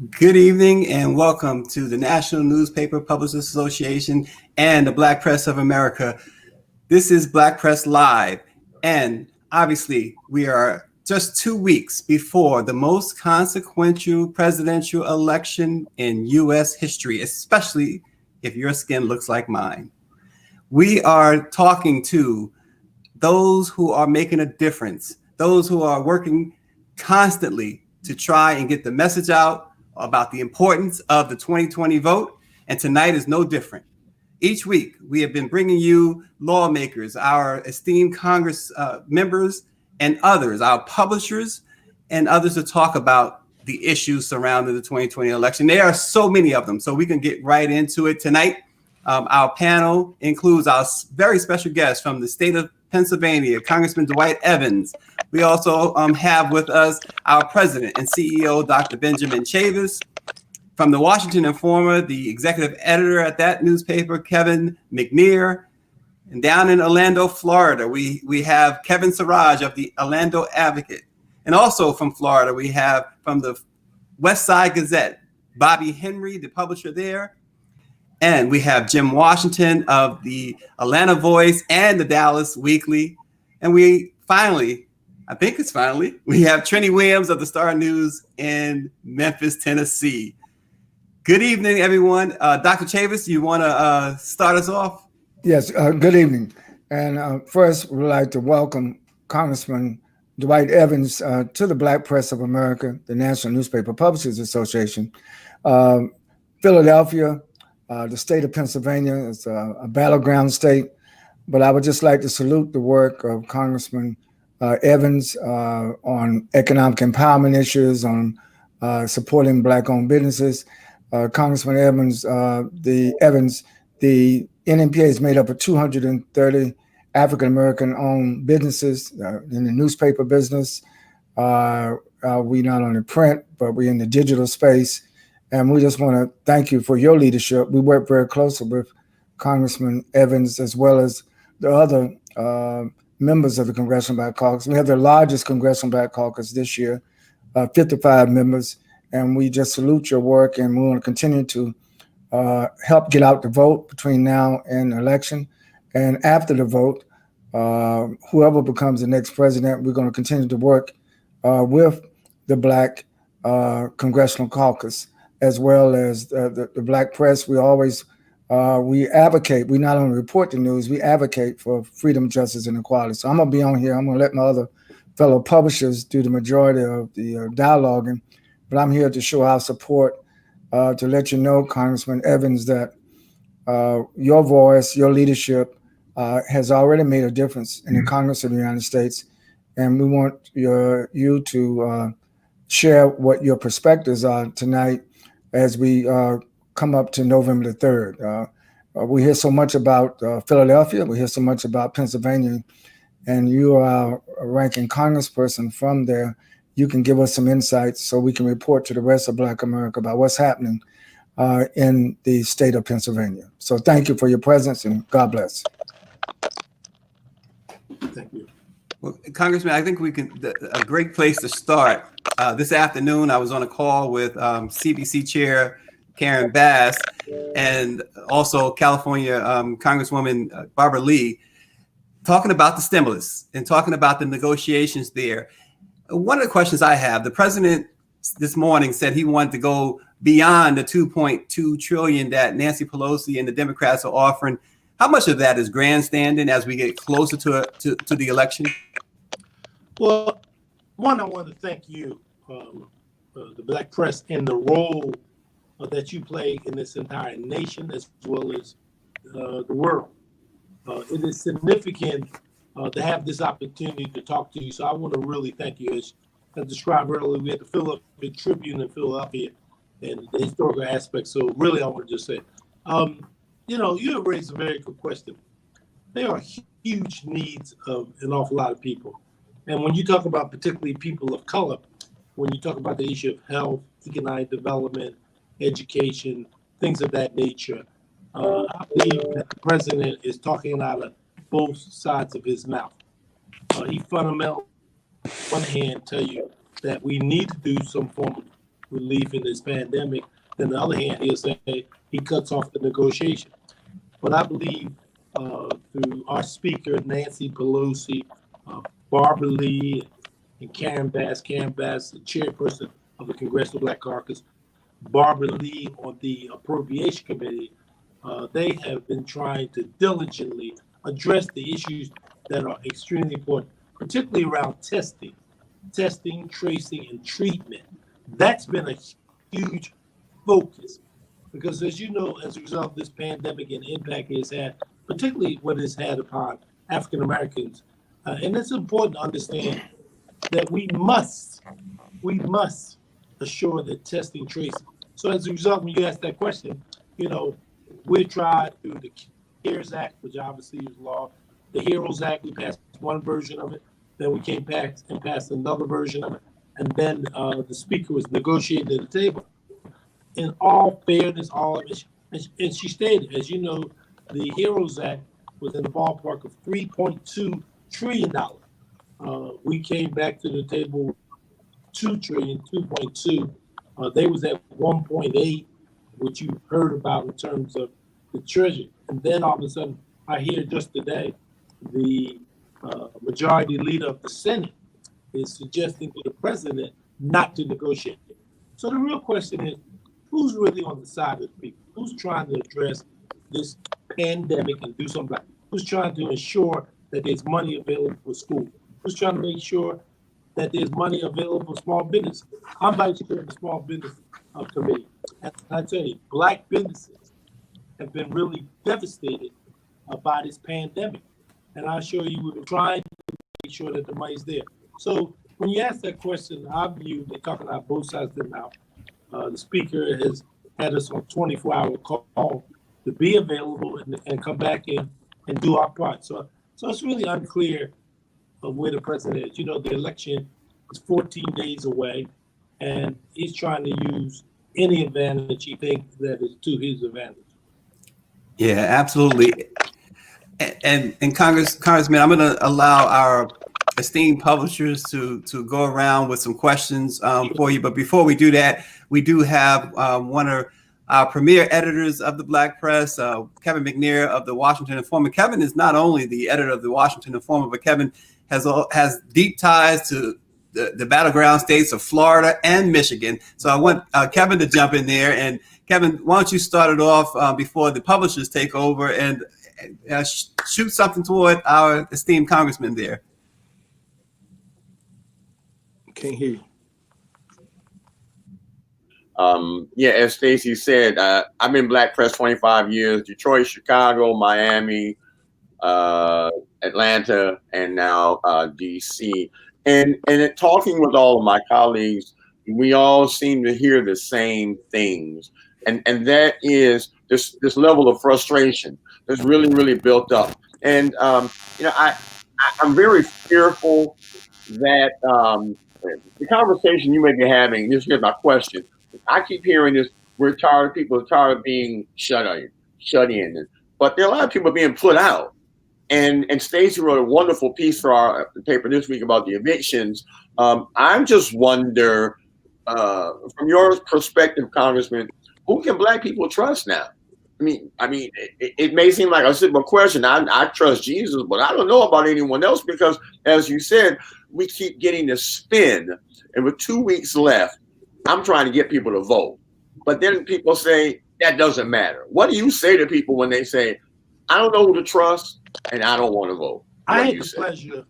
Good evening and welcome to the National Newspaper Publishers Association and the Black Press of America. This is Black Press Live, and obviously we are just 2 weeks before the most consequential presidential election in U.S. history, especially if your skin looks like mine. We are talking to those who are making a difference, those who are working constantly to try and get the message out about the importance of the 2020 vote, and tonight is no different. Each week, we have been bringing you lawmakers, our esteemed Congress members, and others, our publishers, and others to talk about the issues surrounding the 2020 election. There are so many of them, so we can get right into it tonight. Our panel includes our very special guest from the state of Pennsylvania, Congressman Dwight Evans. We also have with us our president and CEO, Dr. Benjamin Tues. From the Washington Informer, the executive editor at that newspaper, Kevin McNear. And down in Orlando, Florida, we have Kevin Siraj of the Orlando Advocate. And also from Florida, we have from the West Side Gazette, Bobby Henry, the publisher there. And we have Jim Washington of the Atlanta Voice and the Dallas Weekly. And we finally, I think it's finally, we have Trini Williams of the Star News in Memphis, Tennessee. Good evening, everyone. Dr. Chavis, you want to start us off? Yes, good evening. And first, we'd like to welcome Congressman Dwight Evans to the Black Press of America, the National Newspaper Publishers Association. Philadelphia, the state of Pennsylvania is a battleground state, but I would just like to salute the work of Congressman Evans on economic empowerment issues, on supporting Black-owned businesses. Congressman Evans, the NNPA is made up of 230 African-American-owned businesses in the newspaper business. We not only print, but we're in the digital space. And we just want to thank you for your leadership. We work very closely with Congressman Evans as well as the other members of the Congressional Black Caucus. We have the largest Congressional Black Caucus this year, 55 members. And we just salute your work, and we want to continue to help get out the vote between now and the election. And after the vote, whoever becomes the next president, we're going to continue to work with the Black Congressional Caucus, as well as the Black press. We always, we advocate, we not only report the news, we advocate for freedom, justice, and equality. So I'm going to be on here. I'm going to let my other fellow publishers do the majority of the dialoguing, but I'm here to show our support, to let you know, Congressman Evans, that your voice, your leadership has already made a difference in the Congress of the United States. And we want you to share what your perspectives are tonight as we come up to November the 3rd. We hear so much about Philadelphia, we hear so much about Pennsylvania, and you are a ranking congressperson from there. You can give us some insights so we can report to the rest of Black America about what's happening in the state of Pennsylvania. So thank you for your presence, and God bless. Thank you. Well, Congressman, I think a great place to start. This afternoon, I was on a call with CBC Chair Karen Bass and also California Congresswoman Barbara Lee, talking about the stimulus and talking about the negotiations there. One of the questions I have, the president this morning said he wanted to go beyond the $2.2 trillion that Nancy Pelosi and the Democrats are offering. How much of that is grandstanding as we get closer to the election? Well, one, I want to thank you, the Black press, and the role that you play in this entire nation as well as the world. It is significant to have this opportunity to talk to you. So I want to really thank you. As I described earlier, we had the Philadelphia Tribune in Philadelphia and the historical aspects. So really, I want to just say, you have raised a very good question. There are huge needs of an awful lot of people. And when you talk about particularly people of color, when you talk about the issue of health, economic development, education, things of that nature, I believe that the president is talking out of both sides of his mouth. He fundamentally, on one hand, tell you that we need to do some form of relief in this pandemic. Then on the other hand, he'll say he cuts off the negotiation. But I believe through our speaker, Nancy Pelosi, Barbara Lee, and Karen Bass, the chairperson of the Congressional Black Caucus, Barbara Lee on the Appropriation Committee, they have been trying to diligently address the issues that are extremely important, particularly around testing, tracing, and treatment. That's been a huge focus because, as you know, as a result of this pandemic and the impact it's had, particularly what it's had upon African Americans, and it's important to understand that we must assure that testing, tracing. So as a result, when you ask that question, you know, we tried through the CARES Act, which obviously is law, the HEROES Act, we passed one version of it, then we came back and passed another version of it, and then the speaker was negotiating at the table. In all fairness, and she stated, as you know, the HEROES Act was in the ballpark of $3.2 trillion. We came back to the table 2.2. They was at 1.8, which you heard about in terms of the treasury. And then all of a sudden, I hear just today, the majority leader of the Senate is suggesting to the president not to negotiate. So the real question is, who's really on the side of the people? Who's trying to address this pandemic and do something about it? Who's trying to ensure that there's money available for school? Who's trying to make sure that there's money available for small business? I'm vice chair of the small business committee. And I tell you, Black businesses have been really devastated by this pandemic. And I assure you, we've been trying to make sure that the money's there. So when you ask that question, I view they're talking about both sides of the mouth. The speaker has had us on a 24-hour call to be available and come back in and do our part. So it's really unclear of where the president is. You know, the election is 14 days away, and he's trying to use any advantage he thinks that is to his advantage. Yeah, absolutely. And Congressman, I'm going to allow our esteemed publishers to go around with some questions for you. But before we do that, we do have one of our premier editors of the Black Press, Kevin McNair of the Washington Informer. Kevin is not only the editor of the Washington Informer, but Kevin has deep ties to the battleground states of Florida and Michigan. So I want Kevin to jump in there. And Kevin, why don't you start it off before the publishers take over and shoot something toward our esteemed congressman there. Can't hear you. Yeah, as Stacey said, I've been Black Press 25 years, Detroit, Chicago, Miami, Atlanta, and now DC. And talking with all of my colleagues, we all seem to hear the same things. And that is this level of frustration that's really, really built up. And, you know, I'm very fearful that the conversation you may be having, here's my question. I keep hearing this, people are tired of being shut in. But there are a lot of people being put out. And Stacey wrote a wonderful piece for our paper this week about the evictions. I just wonder, from your perspective, Congressman, who can Black people trust now? I mean, it may seem like a simple question. I trust Jesus, but I don't know about anyone else because, as you said, we keep getting the spin. And with 2 weeks left, I'm trying to get people to vote. But then people say, that doesn't matter. What do you say to people when they say, I don't know who to trust and I don't want to vote? I had the pleasure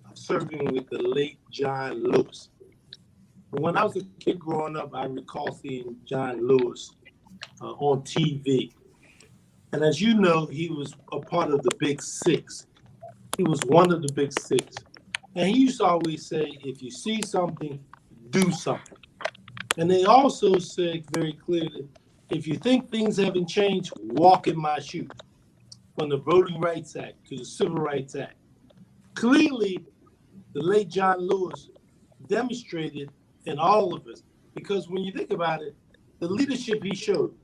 of serving with the late John Lewis. When I was a kid growing up, I recall seeing John Lewis on TV. And as you know, he was a part of the Big Six. He was one of the Big Six. And he used to always say, if you see something, do something. And they also said very clearly, if you think things haven't changed, walk in my shoes. From the Voting Rights Act to the Civil Rights Act. Clearly, the late John Lewis demonstrated in all of us, because when you think about it, the leadership he showed,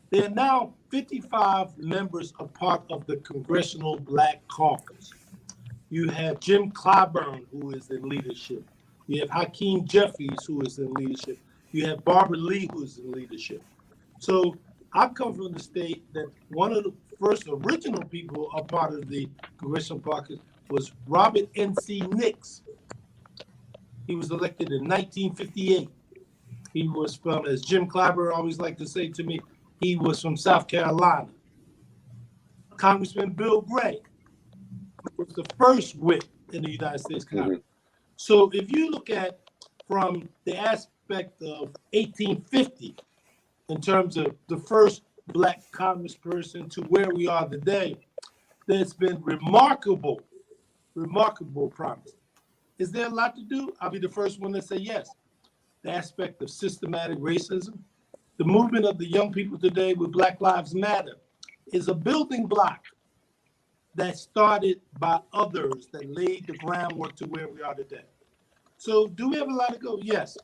there are now 55 members a part of the Congressional Black Caucus. You have Jim Clyburn, who is in leadership. You have Hakeem Jeffries, who is in leadership. You have Barbara Lee, who's in leadership. So I come from the state that one of the first original people a part of the Congressional Caucus was Robert N.C. Nix. He was elected in 1958. He was from, as Jim Clyburn always liked to say to me, he was from South Carolina. Congressman Bill Gray was the first whip in the United States Congress. So if you look at from the aspect of 1850, in terms of the first Black congressperson to where we are today, there's been remarkable progress. Is there a lot to do? I'll be the first one to say yes. The aspect of systematic racism, the movement of the young people today with Black Lives Matter is a building block that started by others that laid the groundwork to where we are today. So do we have a lot to go? Yes.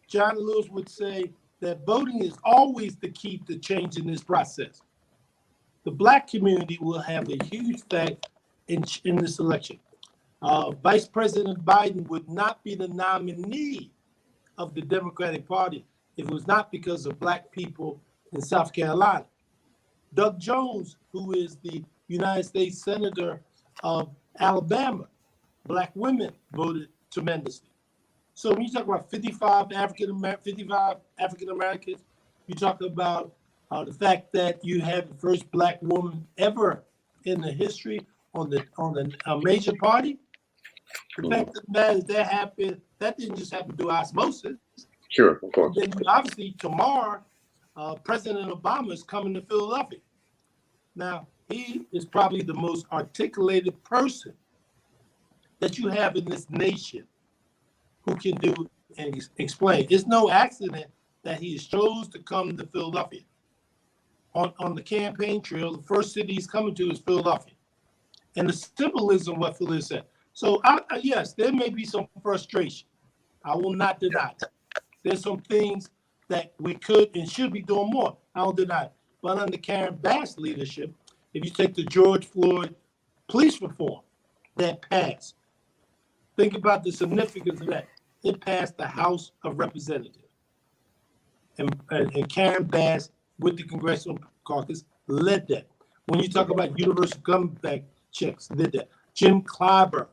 John Lewis would say that voting is always the key to changing this process. The Black community will have a huge effect in this election. Vice President Biden would not be the nominee of the Democratic Party if it was not because of Black people in South Carolina. Doug Jones, who is the United States Senator of Alabama, Black women voted tremendously. So when you talk about 55 African Americans, you talk about the fact that you have the first Black woman ever in the history on a major party. The fact of the matter is that didn't just happen through osmosis. Sure, of course. Then obviously tomorrow, President Obama is coming to Philadelphia. Now, he is probably the most articulated person that you have in this nation who can do and explain. It's no accident that he chose to come to Philadelphia. On the campaign trail, the first city he's coming to is Philadelphia. And the symbolism of what Philadelphia said. So yes, there may be some frustration. I will not deny it. There's some things that we could and should be doing more. I don't deny it. But under Karen Bass' leadership, if you take the George Floyd police reform that passed, think about the significance of that. It passed the House of Representatives. And Karen Bass with the Congressional Caucus led that. When you talk about universal comeback checks, did that. Jim Clyburn.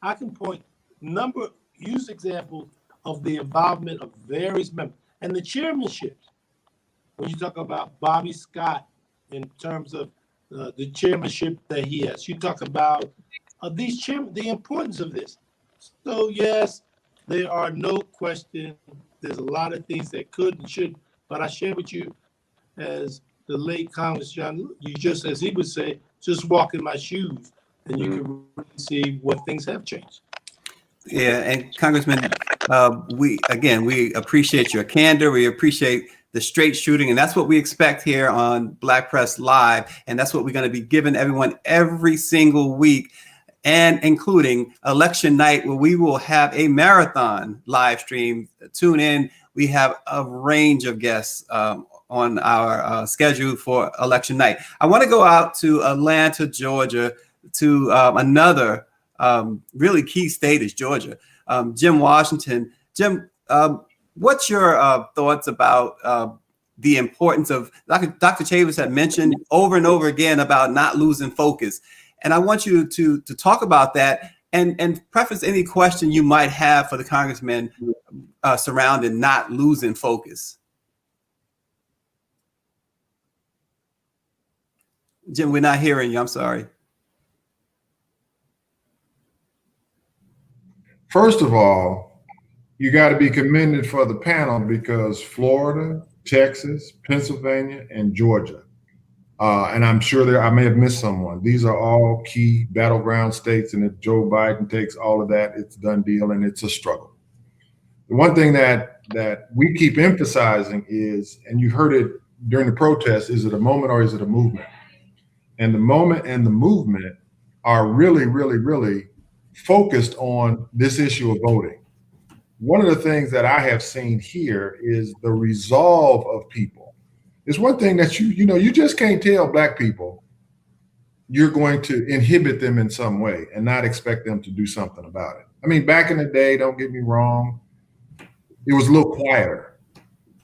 I can use examples of the involvement of various members. And the chairmanships, when you talk about Bobby Scott in terms of the chairmanship that he has, you talk about these chairmen, the importance of this. So yes, there are no question. There's a lot of things that could and should, but I share with you as the late Congressman John, you just, as he would say, just walk in my shoes and you can really see what things have changed. Yeah, and Congressman, we appreciate your candor. We appreciate the straight shooting, and that's what we expect here on Black Press Live, and that's what we're going to be giving everyone every single week, and including election night, where we will have a marathon live stream. Tune in. We have a range of guests on our schedule for election night. I want to go out to Atlanta, Georgia, to another really key state is Georgia. Jim Washington. Jim, what's your thoughts about the importance of, Dr. Chavis had mentioned over and over again about not losing focus. And I want you to talk about that and preface any question you might have for the congressman surrounding not losing focus. Jim, we're not hearing you. I'm sorry. First of all, you got to be commended for the panel because Florida, Texas, Pennsylvania, and Georgia, and I'm sure I may have missed someone. These are all key battleground states, and if Joe Biden takes all of that, it's a done deal, and it's a struggle. The one thing that we keep emphasizing is, and you heard it during the protest, is it a moment or is it a movement? And the moment and the movement are really, really, really focused on this issue of voting. One of the things that I have seen here is the resolve of people. It's one thing that you just can't tell Black people you're going to inhibit them in some way and not expect them to do something about it. I mean, back in the day, don't get me wrong, it was a little quieter.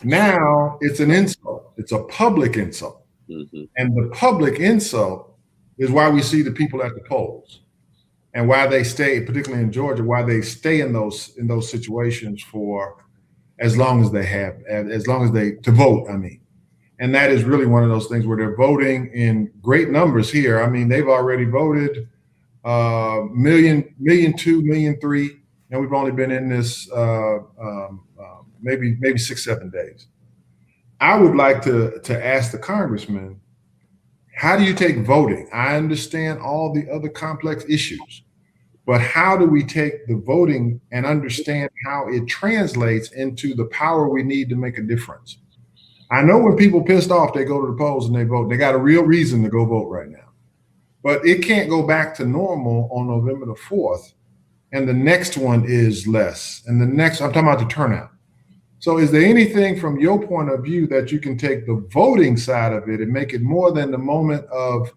Now it's an insult. It's a public insult. Mm-hmm. And the public insult is why we see the people at the polls and why they stay, particularly in Georgia, why they stay in those situations for as long as they have, to vote, I mean. And that is really one of those things where they're voting in great numbers here. I mean, they've already voted million, 2, 1,300,000, and we've only been in this maybe 6-7 days. I would like to ask the congressman, how do you take voting? I understand all the other complex issues, but how do we take the voting and understand how it translates into the power we need to make a difference? I know when people pissed off, they go to the polls and they vote. They got a real reason to go vote right now. But it can't go back to normal on November the 4th, and the next one is less. And the next, I'm talking about the turnout. So is there anything from your point of view that you can take the voting side of it and make it more than the moment of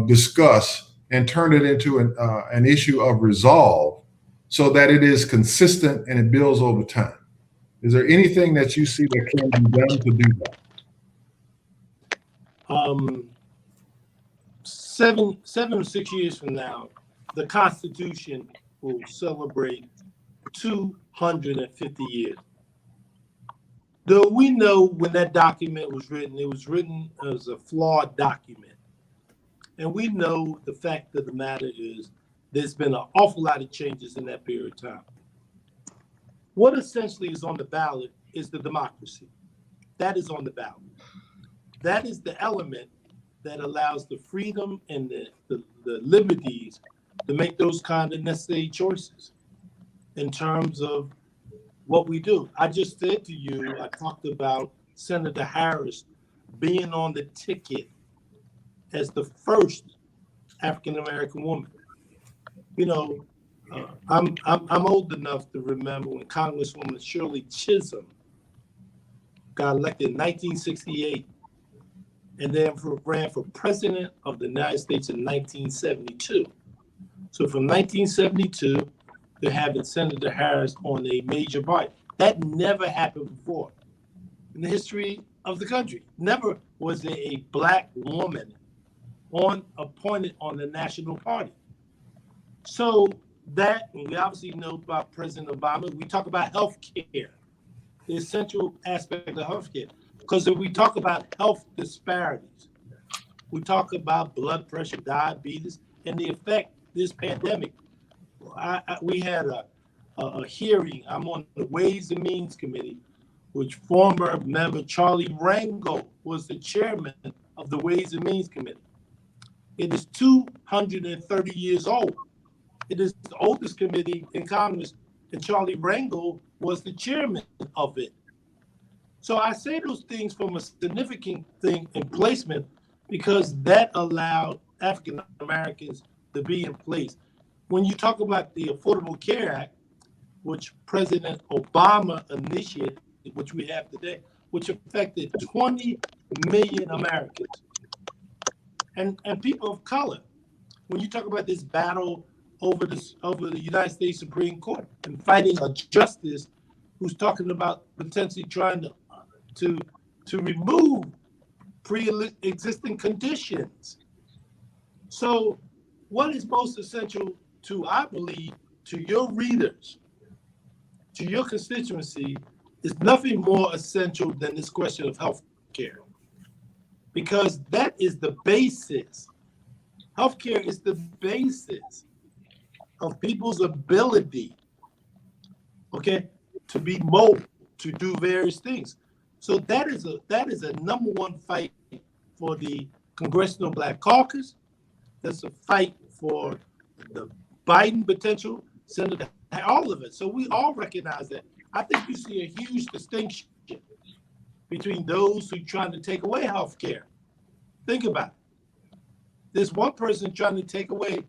discuss and turn it into an issue of resolve so that it is consistent and it builds over time? Is there anything that you see that can be done to do that? 7 or 6 years from now, the Constitution will celebrate 250 years. Though we know when that document was written, it was written as a flawed document. And we know the fact of the matter is there's been an awful lot of changes in that period of time. What essentially is on the ballot is the democracy. That is on the ballot. That is the element that allows the freedom and the liberties to make those kind of necessary choices in terms of what we do. I just said to you, I talked about Senator Harris being on the ticket as the first African-American woman. You know, I'm old enough to remember when Congresswoman Shirley Chisholm got elected in 1968 and then ran for president of the United States in 1972. So from 1972 to having Senator Harris on a major body, that never happened before in the history of the country. Never was there a Black woman appointed on the national party. So that, and we obviously know about President Obama. We talk about health care, the essential aspect of health care. Because if we talk about health disparities, we talk about blood pressure, diabetes, and the effect this pandemic. We had a hearing. I'm on the Ways and Means Committee, which former member Charlie Rango was the chairman of the Ways and Means Committee. It is 230 years old. It is the oldest committee in Congress, and Charlie Rango was the chairman of it. So I say those things from a significant thing in placement because that allowed African Americans to be in place. When you talk about the Affordable Care Act, which President Obama initiated, which we have today, which affected 20 million Americans and people of color. When you talk about this battle over the United States Supreme Court and fighting a justice who's talking about potentially trying to remove pre-existing conditions. So what is most essential to, I believe, to your readers, to your constituency, is nothing more essential than this question of health care. Because that is the basis. Healthcare is the basis of people's ability, okay, to be mobile, to do various things. So that is a number one fight for the Congressional Black Caucus. That's a fight for the Biden potential, Senator, all of it. So we all recognize that. I think you see a huge distinction between those who are trying to take away health care. Think about it. There's one person trying to take away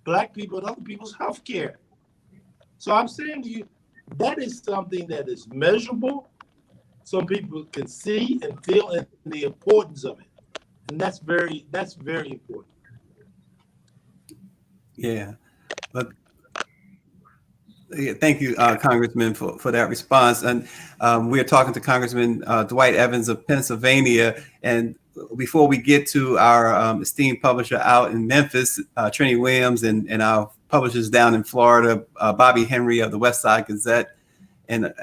Black people and other people's health care. So I'm saying to you, that is something that is measurable. Some people can see and feel the importance of it. And that's very important. Yeah. But Yeah, thank you, Congressman, for that response. And we are talking to Congressman Dwight Evans of Pennsylvania. And before we get to our esteemed publisher out in Memphis, Trini Williams, and our publishers down in Florida, Bobby Henry of the West Side Gazette, and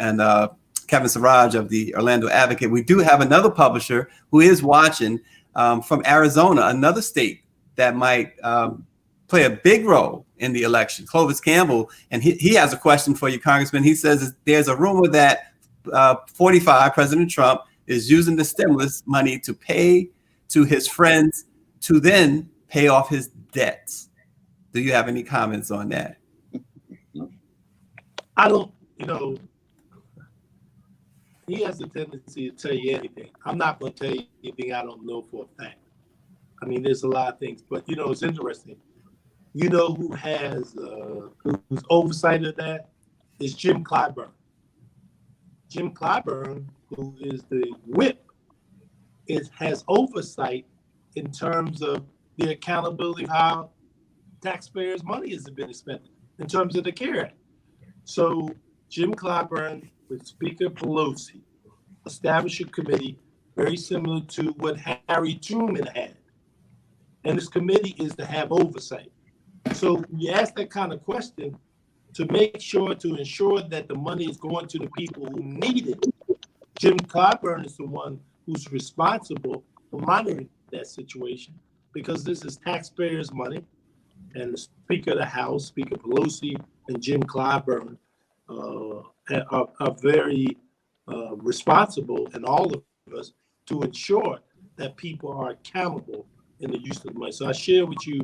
Kevin Siraj of the Orlando Advocate, we do have another publisher who is watching from Arizona, another state that might play a big role in the election, Clovis Campbell. And he has a question for you, Congressman. He says there's a rumor that 45, President Trump, is using the stimulus money to pay to his friends to then pay off his debts. Do you have any comments on that? I don't, he has a tendency to tell you anything. I'm not going to tell you anything I don't know for a fact. I mean, there's a lot of things, but it's interesting. You know who has who's oversight of that is Jim Clyburn. Jim Clyburn, who is the whip, has oversight in terms of the accountability of how taxpayers' money has been spent in terms of the CARE Act. So Jim Clyburn with Speaker Pelosi established a committee very similar to what Harry Truman had. And this committee is to have oversight. So you ask that kind of question to make sure, to ensure that the money is going to the people who need it. Jim Clyburn is the one who's responsible for monitoring that situation, because this is taxpayers' money, and the Speaker of the House, Speaker Pelosi, and Jim Clyburn are very responsible, and all of us, to ensure that people are accountable in the use of the money. So I share with you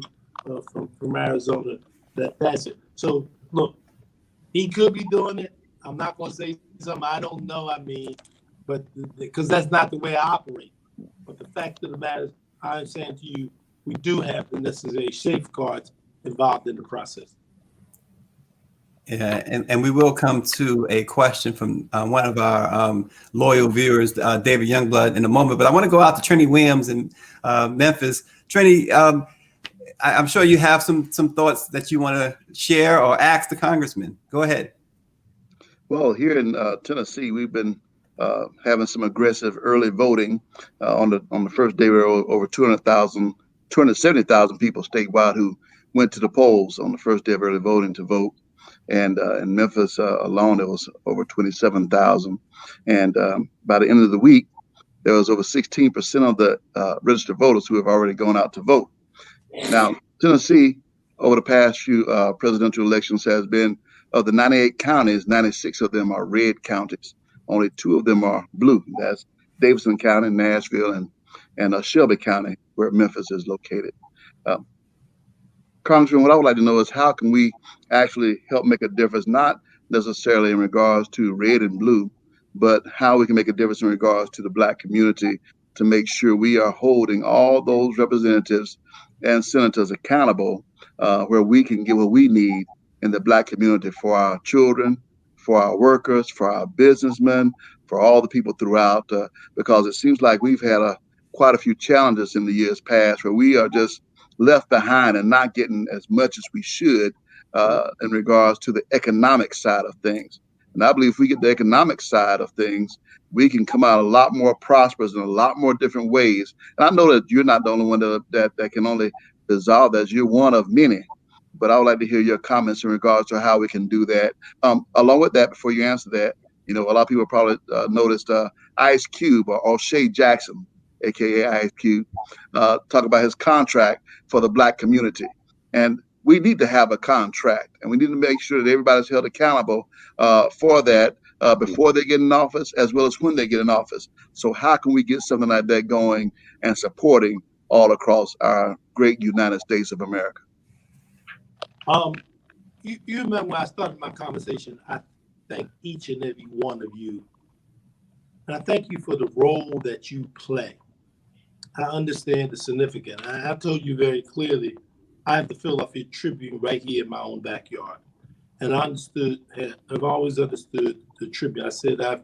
from Arizona that's it. So look, he could be doing it. I'm not going to say something I don't know. I mean, but because that's not the way I operate. But the fact of the matter is, I'm saying to you, we do have the necessary safeguards involved in the process. Yeah, and we will come to a question from one of our loyal viewers, David Youngblood, in a moment. But I want to go out to Trini Williams in Memphis. Trini, I'm sure you have some thoughts that you want to share or ask the congressman. Go ahead. Well, here in Tennessee, we've been having some aggressive early voting. On the first day, we were over 270,000 people statewide who went to the polls on the first day of early voting to vote. And in Memphis alone, there was over 27,000. And by the end of the week, there was over 16% of the registered voters who have already gone out to vote. Now, Tennessee, over the past few presidential elections, has been, of the 98 counties, 96 of them are red counties. Only 2 of them are blue. That's Davidson County, Nashville, and Shelby County, where Memphis is located. Congressman, what I would like to know is how can we actually help make a difference, not necessarily in regards to red and blue, but how we can make a difference in regards to the Black community to make sure we are holding all those representatives and senators accountable, where we can get what we need in the Black community for our children, for our workers, for our businessmen, for all the people throughout, because it seems like we've had quite a few challenges in the years past where we are just left behind and not getting as much as we should in regards to the economic side of things. And I believe if we get the economic side of things, we can come out a lot more prosperous in a lot more different ways. And I know that you're not the only one that can only resolve that. You're one of many. But I would like to hear your comments in regards to how we can do that. Along with that, before you answer that, a lot of people probably noticed Ice Cube or O'Shea Jackson, aka Ice Cube, talk about his contract for the Black community. And we need to have a contract, and we need to make sure that everybody's held accountable for that before they get in office, as well as when they get in office. So how can we get something like that going and supporting all across our great United States of America? You remember when I started my conversation, I thank each and every one of you. And I thank you for the role that you play. I understand the significance. I told you very clearly, I have the Philadelphia Tribune right here in my own backyard. And I've always understood the Tribune. I said I've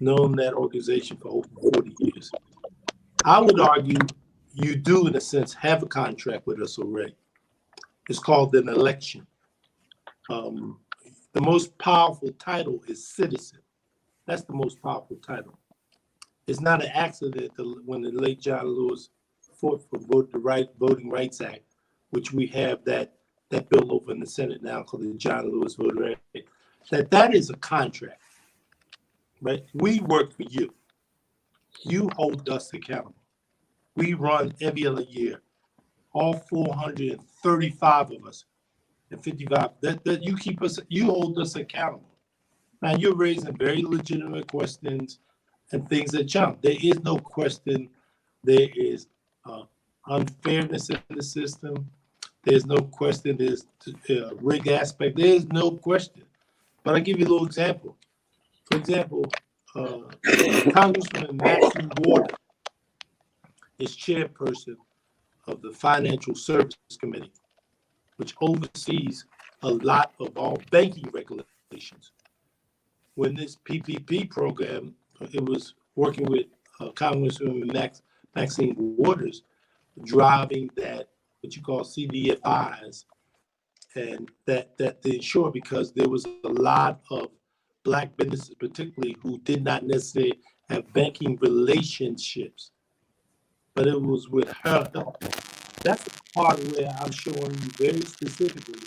known that organization for over 40 years. I would argue you do, in a sense, have a contract with us already. It's called an election. the most powerful title is citizen. That's the most powerful title. It's not an accident when the late John Lewis fought for Voting Rights Act, which we have that bill over in the Senate now called the John Lewis Voting Rights Act. That is a contract, right? We work for you. You hold us accountable. We run every other year, all 435 of us, and 55. That you hold us accountable. Now you're raising very legitimate questions and things that jump. There is no question. There is unfairness in the system. There's no question. There's a rig aspect. There's no question. But I'll give you a little example. For example, Congressman Maxine Waters is chairperson of the Financial Services Committee, which oversees a lot of all banking regulations. When this PPP program, it was working with Congresswoman Maxine Waters, driving that, what you call CDFIs, and that they ensure, because there was a lot of Black businesses, particularly, who did not necessarily have banking relationships, but it was with her help. That's the part where I'm showing you very specifically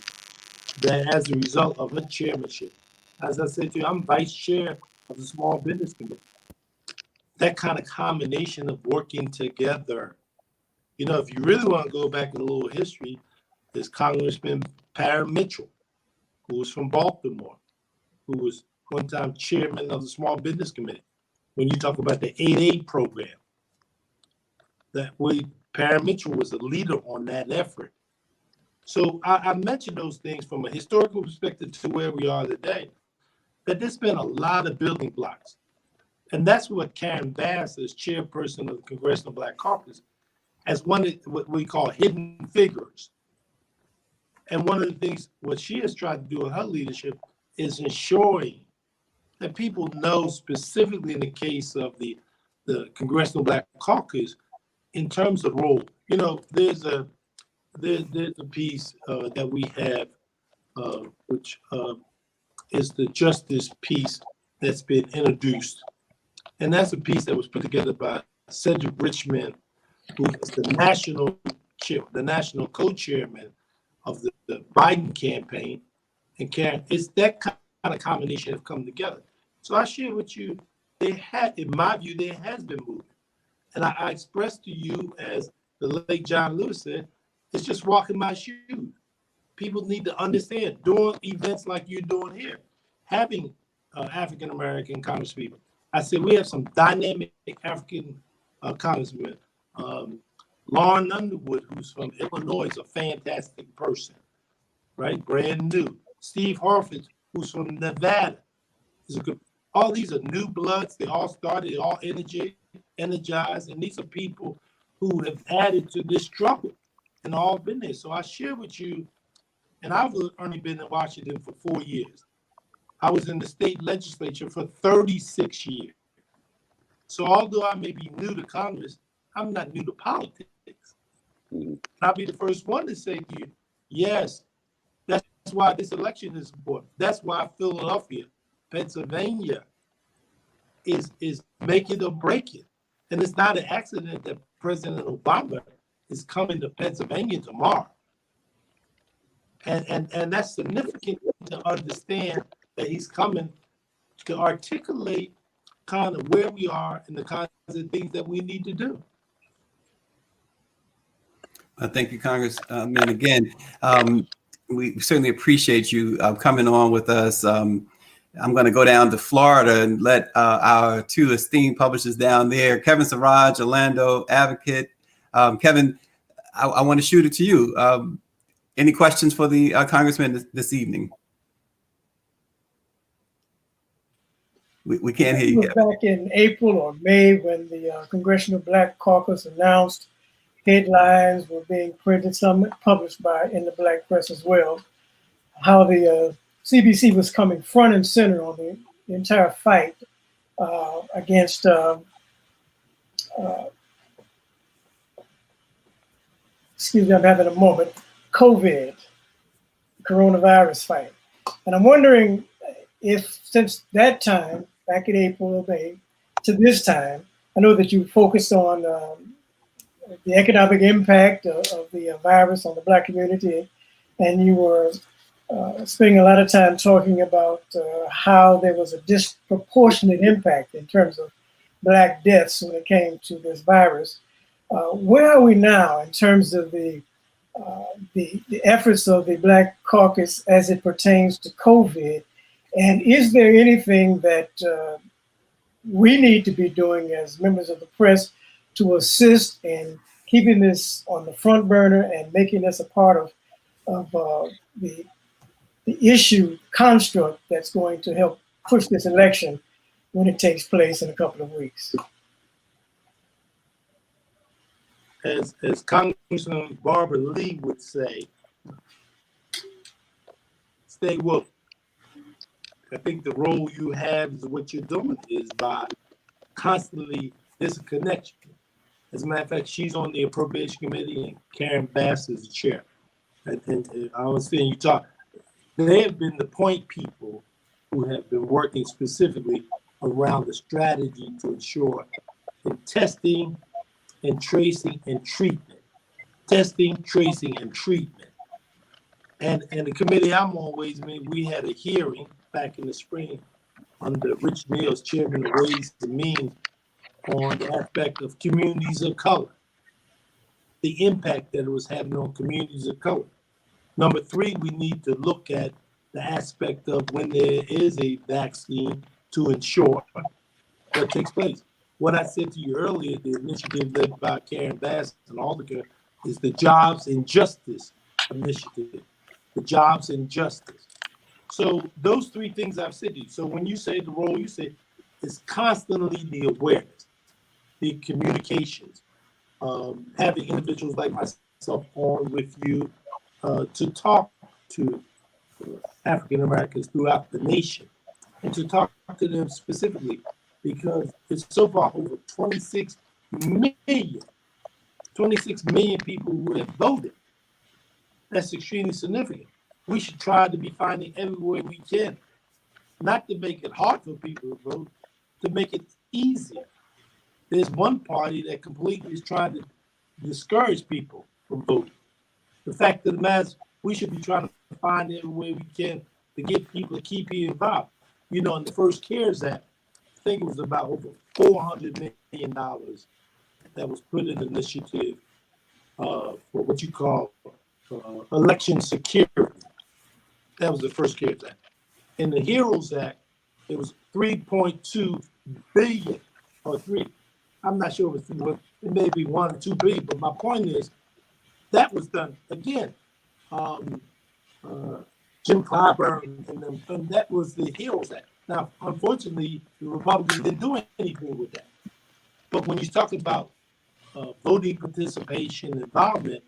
that as a result of her chairmanship, as I said to you, I'm vice chair of the Small Business Committee. That kind of combination of working together. You know, if you really want to go back in a little history, there's Congressman Parra Mitchell, who was from Baltimore, who was one time chairman of the Small Business Committee. When you talk about the 8A program, Parra Mitchell was a leader on that effort. So I mentioned those things from a historical perspective to where we are today, that there's been a lot of building blocks. And that's what Karen Bass, as chairperson of the Congressional Black Caucus, has one of what we call hidden figures. And one of the things, what she has tried to do in her leadership is ensuring that people know, specifically in the case of the Congressional Black Caucus, in terms of role. You know, there's a piece that we have, which is the justice piece that's been introduced. And that's a piece that was put together by Cedric Richmond, who is the national co-chairman of the Biden campaign. And Karen, it's that kind of combination have come together. So I share with you, in my view, there has been movement. And I expressed to you, as the late John Lewis said, it's just walking my shoes. People need to understand, doing events like you're doing here, having African-American congresspeople. I said, we have some dynamic African congressmen. Lauren Underwood, who's from Illinois, is a fantastic person, right? Brand new. Steve Harford, who's from Nevada, is a good. All these are new bloods. They all started, they all energized, and these are people who have added to this struggle and all been there. So I share with you, and I've only been in Washington for 4 years. I was in the state legislature for 36 years. So although I may be new to Congress, I'm not new to politics. I'll be the first one to say to you, yes, that's why this election is important. That's why Philadelphia, Pennsylvania is make it or break it. And it's not an accident that President Obama is coming to Pennsylvania tomorrow. And that's significant to understand that he's coming to articulate kind of where we are and the kinds of things that we need to do. Thank you, Congressman. Again, we certainly appreciate you coming on with us. I'm going to go down to Florida and let our two esteemed publishers down there, Kevin Siraj, Orlando Advocate. Kevin, I want to shoot it to you. Any questions for the Congressman this evening? We can't hear you. Back in April or May, when the Congressional Black Caucus announced headlines were being printed, some published in the Black press as well, how the CBC was coming front and center on the entire fight against excuse me, I'm having a moment, coronavirus fight. And I'm wondering if since that time, back in April or May, to this time, I know that you focused on the economic impact of the virus on the Black community, and you were spending a lot of time talking about how there was a disproportionate impact in terms of Black deaths when it came to this virus. Where are we now in terms of the efforts of the Black Caucus as it pertains to COVID? And is there anything that we need to be doing as members of the press to assist in keeping this on the front burner and making this a part of the issue construct that's going to help push this election when it takes place in a couple of weeks? As Congressman Barbara Lee would say, stay woke. I think the role you have is what you're doing is by constantly, there's a connection. As a matter of fact, she's on the Appropriation Committee and Karen Bass is the chair. And I was saying you talk, they have been the point people who have been working specifically around the strategy to ensure in testing and tracing and treatment. Testing, tracing, and treatment. And the committee I'm always in, we had a hearing back in the spring under Rich Neal's chairman of Ways and Means on the aspect of communities of color, the impact that it was having on communities of color. Number three, we need to look at the aspect of when there is a vaccine to ensure what takes place. What I said to you earlier, the initiative led by Karen Bass and all the girls, is the Jobs and Justice Initiative. The Jobs and Justice. So those three things I've said to you. So when you say the role, you say it's constantly the awareness, the communications, having individuals like myself on with you to talk to African Americans throughout the nation and to talk to them specifically because it's so far over 26 million people who have voted. That's extremely significant. We should try to be finding everywhere we can, not to make it hard for people to vote, to make it easier. There's one party that completely is trying to discourage people from voting. The fact of the matter is, we should be trying to find everywhere we can to get people to keep being involved. You know, in the first CARES Act, I think it was about over $400 million that was put in an initiative for what you call election security. That was the first CARES Act. In the HEROES Act, it was 3.2 billion or three. I'm not sure if it may be 1 or 2 billion, but my point is that was done again. Jim Clyburn and that was the HEROES Act. Now, unfortunately, the Republicans didn't do anything with that. But when you talk about voting participation, involvement,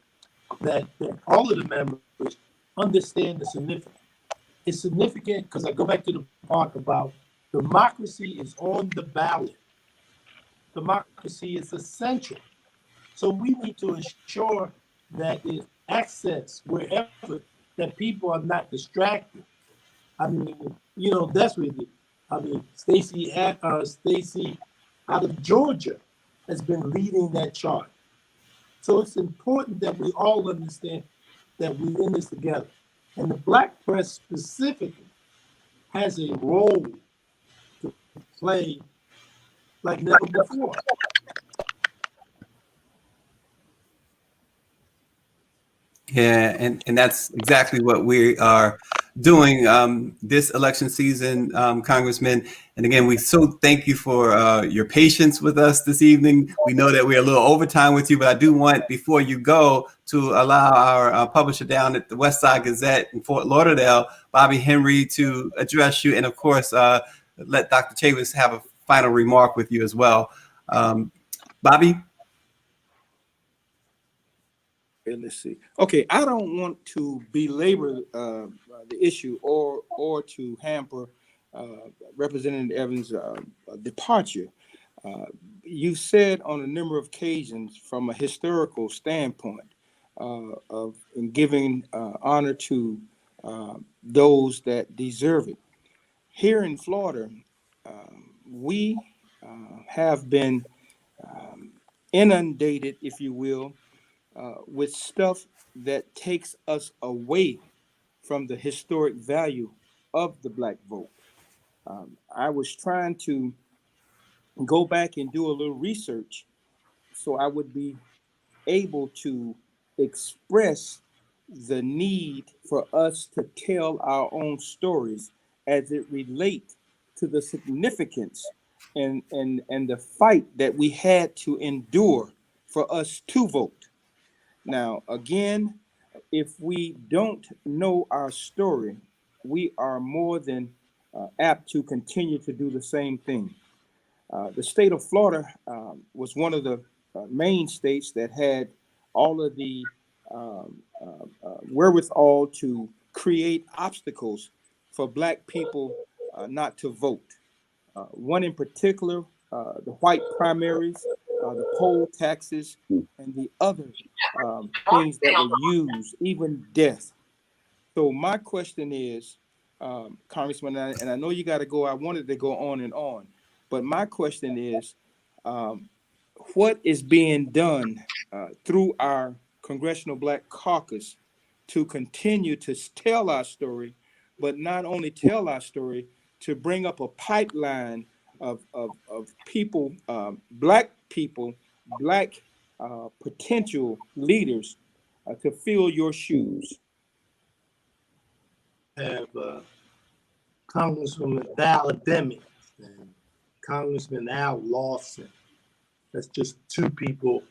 that all of the members understand the significance. It's significant because I go back to the part about democracy is on the ballot. Democracy is essential. So we need to ensure that there's access wherever, that people are not distracted. I mean, you know, that's really, I mean, Stacey out of Georgia has been leading that charge. So it's important that we all understand that we're in this together. And the Black press specifically has a role to play like never before. Yeah, and that's exactly what we are doing this election season, Congressman. And again, we so thank you for your patience with us this evening. We know that we're a little overtime with you, but I do want, before you go, to allow our publisher down at the West Side Gazette in Fort Lauderdale, Bobby Henry, to address you. And of course, let Dr. Chavis have a final remark with you as well. Bobby? Let's see. Okay, I don't want to belabor the issue or to hamper Representative Evans' departure. You said on a number of occasions, from a historical standpoint, of in giving honor to those that deserve it. Here in Florida, we have been inundated, if you will, with stuff that takes us away from the historic value of the Black vote. I was trying to go back and do a little research so I would be able to express the need for us to tell our own stories as it relates to the significance and the fight that we had to endure for us to vote. Now, again, if we don't know our story, we are more than apt to continue to do the same thing. The state of Florida was one of the main states that had all of the wherewithal to create obstacles for Black people not to vote. One in particular, the white primaries, the poll taxes, and the other things that were used, even death. So my question is, Congressman, and I know you got to go, I wanted to go on and on, but my question is, what is being done through our Congressional Black Caucus to continue to tell our story, but not only tell our story, to bring up a pipeline of people, Black people, Black potential leaders to fill your shoes? Have Congresswoman Val Demings and Congressman Al Lawson. That's just two people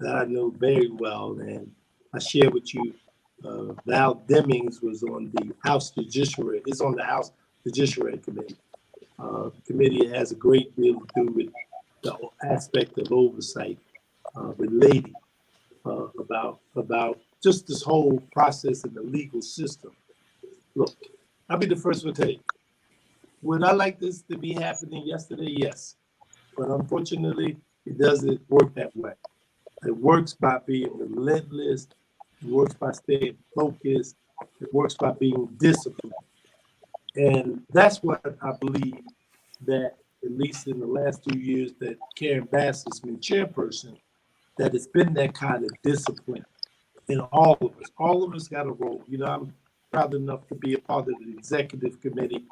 that I know very well. And I share with you, Val Demings was on the House Judiciary, is on the House Judiciary Committee. Committee has a great deal to do with the aspect of oversight related about just this whole process in the legal system. Look, I'll be the first to tell you, would I like this to be happening yesterday? Yes. But unfortunately, it doesn't work that way. It works by being relentless. It works by staying focused. It works by being disciplined. And that's what I believe that, at least in the last 2 years that Karen Bass has been chairperson, that it's been that kind of discipline in all of us. All of us got a role. You know, I'm proud enough to be a part of the executive committee.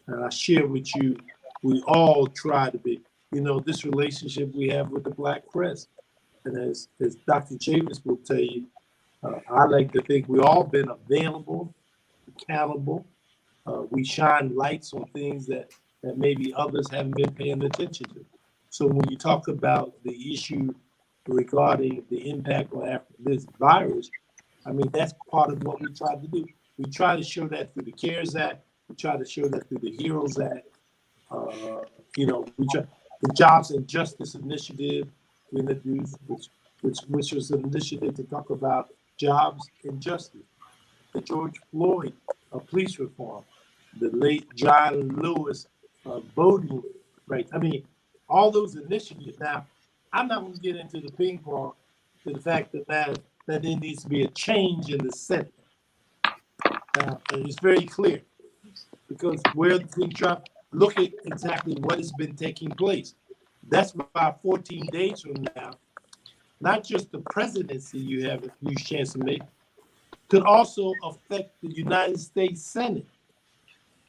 And I share with you, we all try to be, you know, this relationship we have with the Black press. And as Dr. Chavis will tell you, I like to think we all been available, accountable. We shine lights on things that maybe others haven't been paying attention to. So when you talk about the issue regarding the impact on this virus, I mean, that's part of what we try to do. We try to show that through the CARES Act. We try to show that through the HEROES Act. You know, we try the Jobs and Justice Initiative we introduced, which was an initiative to talk about jobs and justice. The George Floyd police reform, the late John Lewis voting rights. I mean, all those initiatives. Now, I'm not going to get into the ping pong to the fact that there needs to be a change in the Senate. And it's very clear because where the thing dropped, look at exactly what has been taking place. That's about 14 days from now. Not just the presidency you have a huge chance to make, could also affect the United States Senate.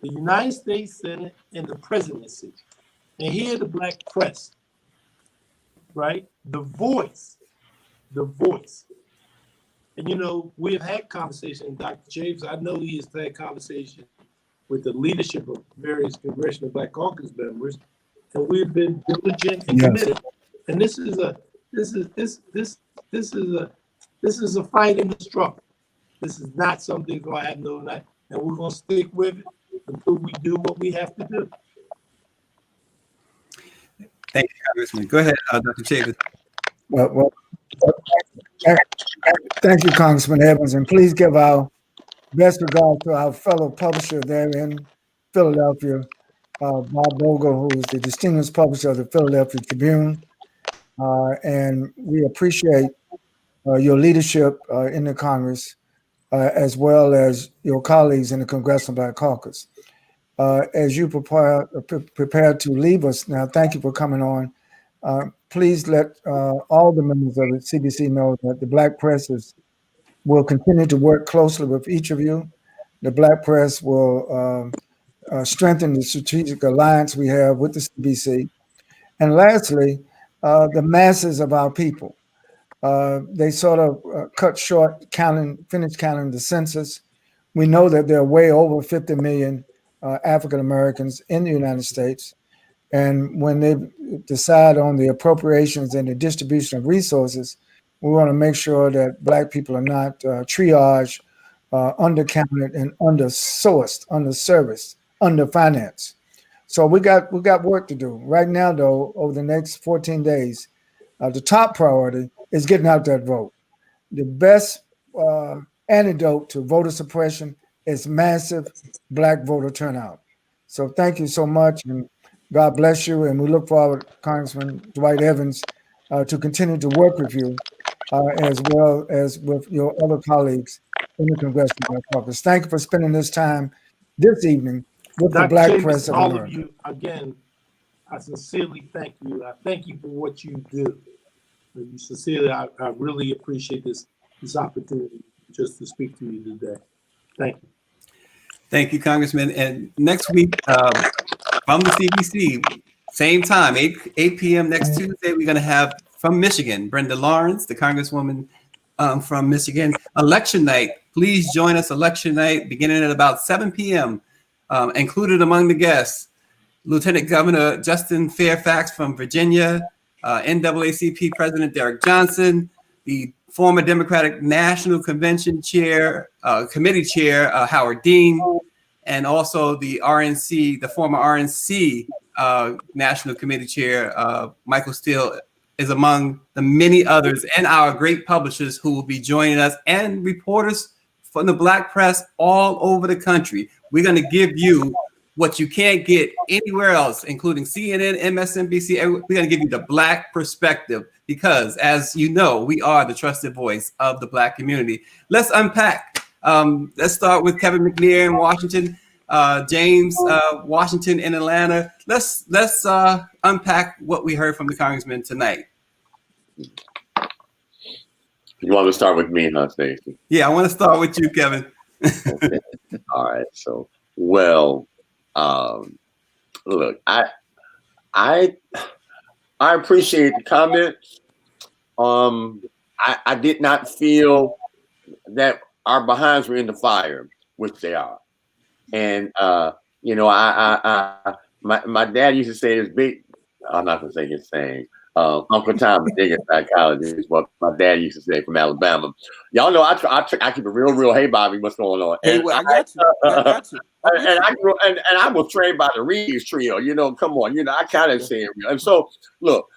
The United States Senate and the presidency. And here the Black press, right? The voice. And you know, we've had conversations, Dr. James, I know he has had conversations with the leadership of various Congressional Black Caucus members, and we've been diligent and committed. And this is a fight in the struggle. This is not something going to happen overnight, and we're going to stick with it until we do what we have to do. Thank you, Congressman. Go ahead, Dr. Chavis. Well, thank you, Congressman Evans, and please give our best regards to our fellow publisher there in Philadelphia, Bob Bogle, who's the distinguished publisher of the Philadelphia Tribune. And we appreciate your leadership in the Congress as well as your colleagues in the Congressional Black Caucus. As you prepare to leave us now, thank you for coming on. Please let all the members of the CBC know that the Black Press will continue to work closely with each of you. The Black Press will strengthen the strategic alliance we have with the CBC. And lastly, the masses of our people. They sort of cut short finished counting the census. We know that there are way over 50 million African Americans in the United States. And when they decide on the appropriations and the distribution of resources, we want to make sure that Black people are not triaged, undercounted, and undersourced, underserviced, underfinanced. So we got work to do. Right now, though, over the next 14 days, the top priority is getting out that vote. The best antidote to voter suppression is massive Black voter turnout. So thank you so much, and God bless you. And we look forward, Congressman Dwight Evans, to continue to work with you as well as with your other colleagues in the Congressional Caucus. Thank you for spending this time this evening with the Black King, Press of all America. of you, again, I sincerely thank you. I thank you for what you do. And sincerely, I really appreciate this opportunity just to speak to you today. Thank you. Thank you, Congressman. And next week, from the CBC, same time, 8 p.m. next Tuesday, we're going to have from Michigan, Brenda Lawrence, the Congresswoman from Michigan. Election night, please join us election night, beginning at about 7 p.m. Included among the guests, Lieutenant Governor Justin Fairfax from Virginia, NAACP President Derek Johnson, the former Democratic National Convention Chair, Committee Chair Howard Dean, and also the RNC, the former RNC National Committee Chair Michael Steele is among the many others, and our great publishers who will be joining us, and reporters from the Black Press all over the country. We're going to give you what you can't get anywhere else, including CNN, MSNBC. We're going to give you the Black perspective because, as you know, we are the trusted voice of the Black community. Let's unpack. Let's start with Kevin McNair in Washington, James Washington in Atlanta. Let's unpack what we heard from the Congressman tonight. You want to start with me, huh, Stacey? Yeah, I want to start with you, Kevin. Okay. All right. So, well, look, I appreciate the comments. I did not feel that our behinds were in the fire, which they are. And you know, my dad used to say this big. I'm not gonna say his saying. Uncle Tom, the biggest psychologist, what my dad used to say from Alabama. Y'all know I keep it real. Hey, Bobby, what's going on? Hey, well, I got you. And I was trained by the Reeves Trio. You know, come on. You know, I kind of say it real. And so, look,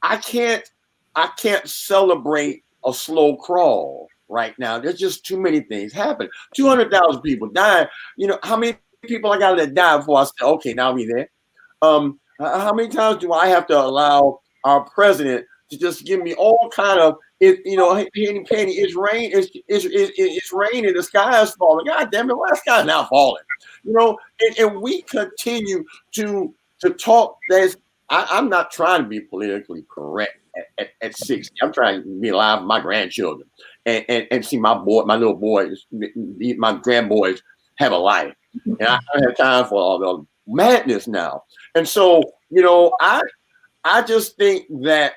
I can't celebrate a slow crawl right now. There's just too many things happen. 200,000 people dying. You know, how many people I got to let die before I say, okay, now we there? How many times do I have to allow our president to just give me all kind of, you know, penny, it's rain, it's rain and the sky is falling. God damn it, why the sky is now falling? You know, and we continue to talk. I'm not trying to be politically correct at 60. I'm trying to be alive with my grandchildren and see my little boys, my grandboys have a life. And I don't have time for all the madness now. And so, you know, I just think that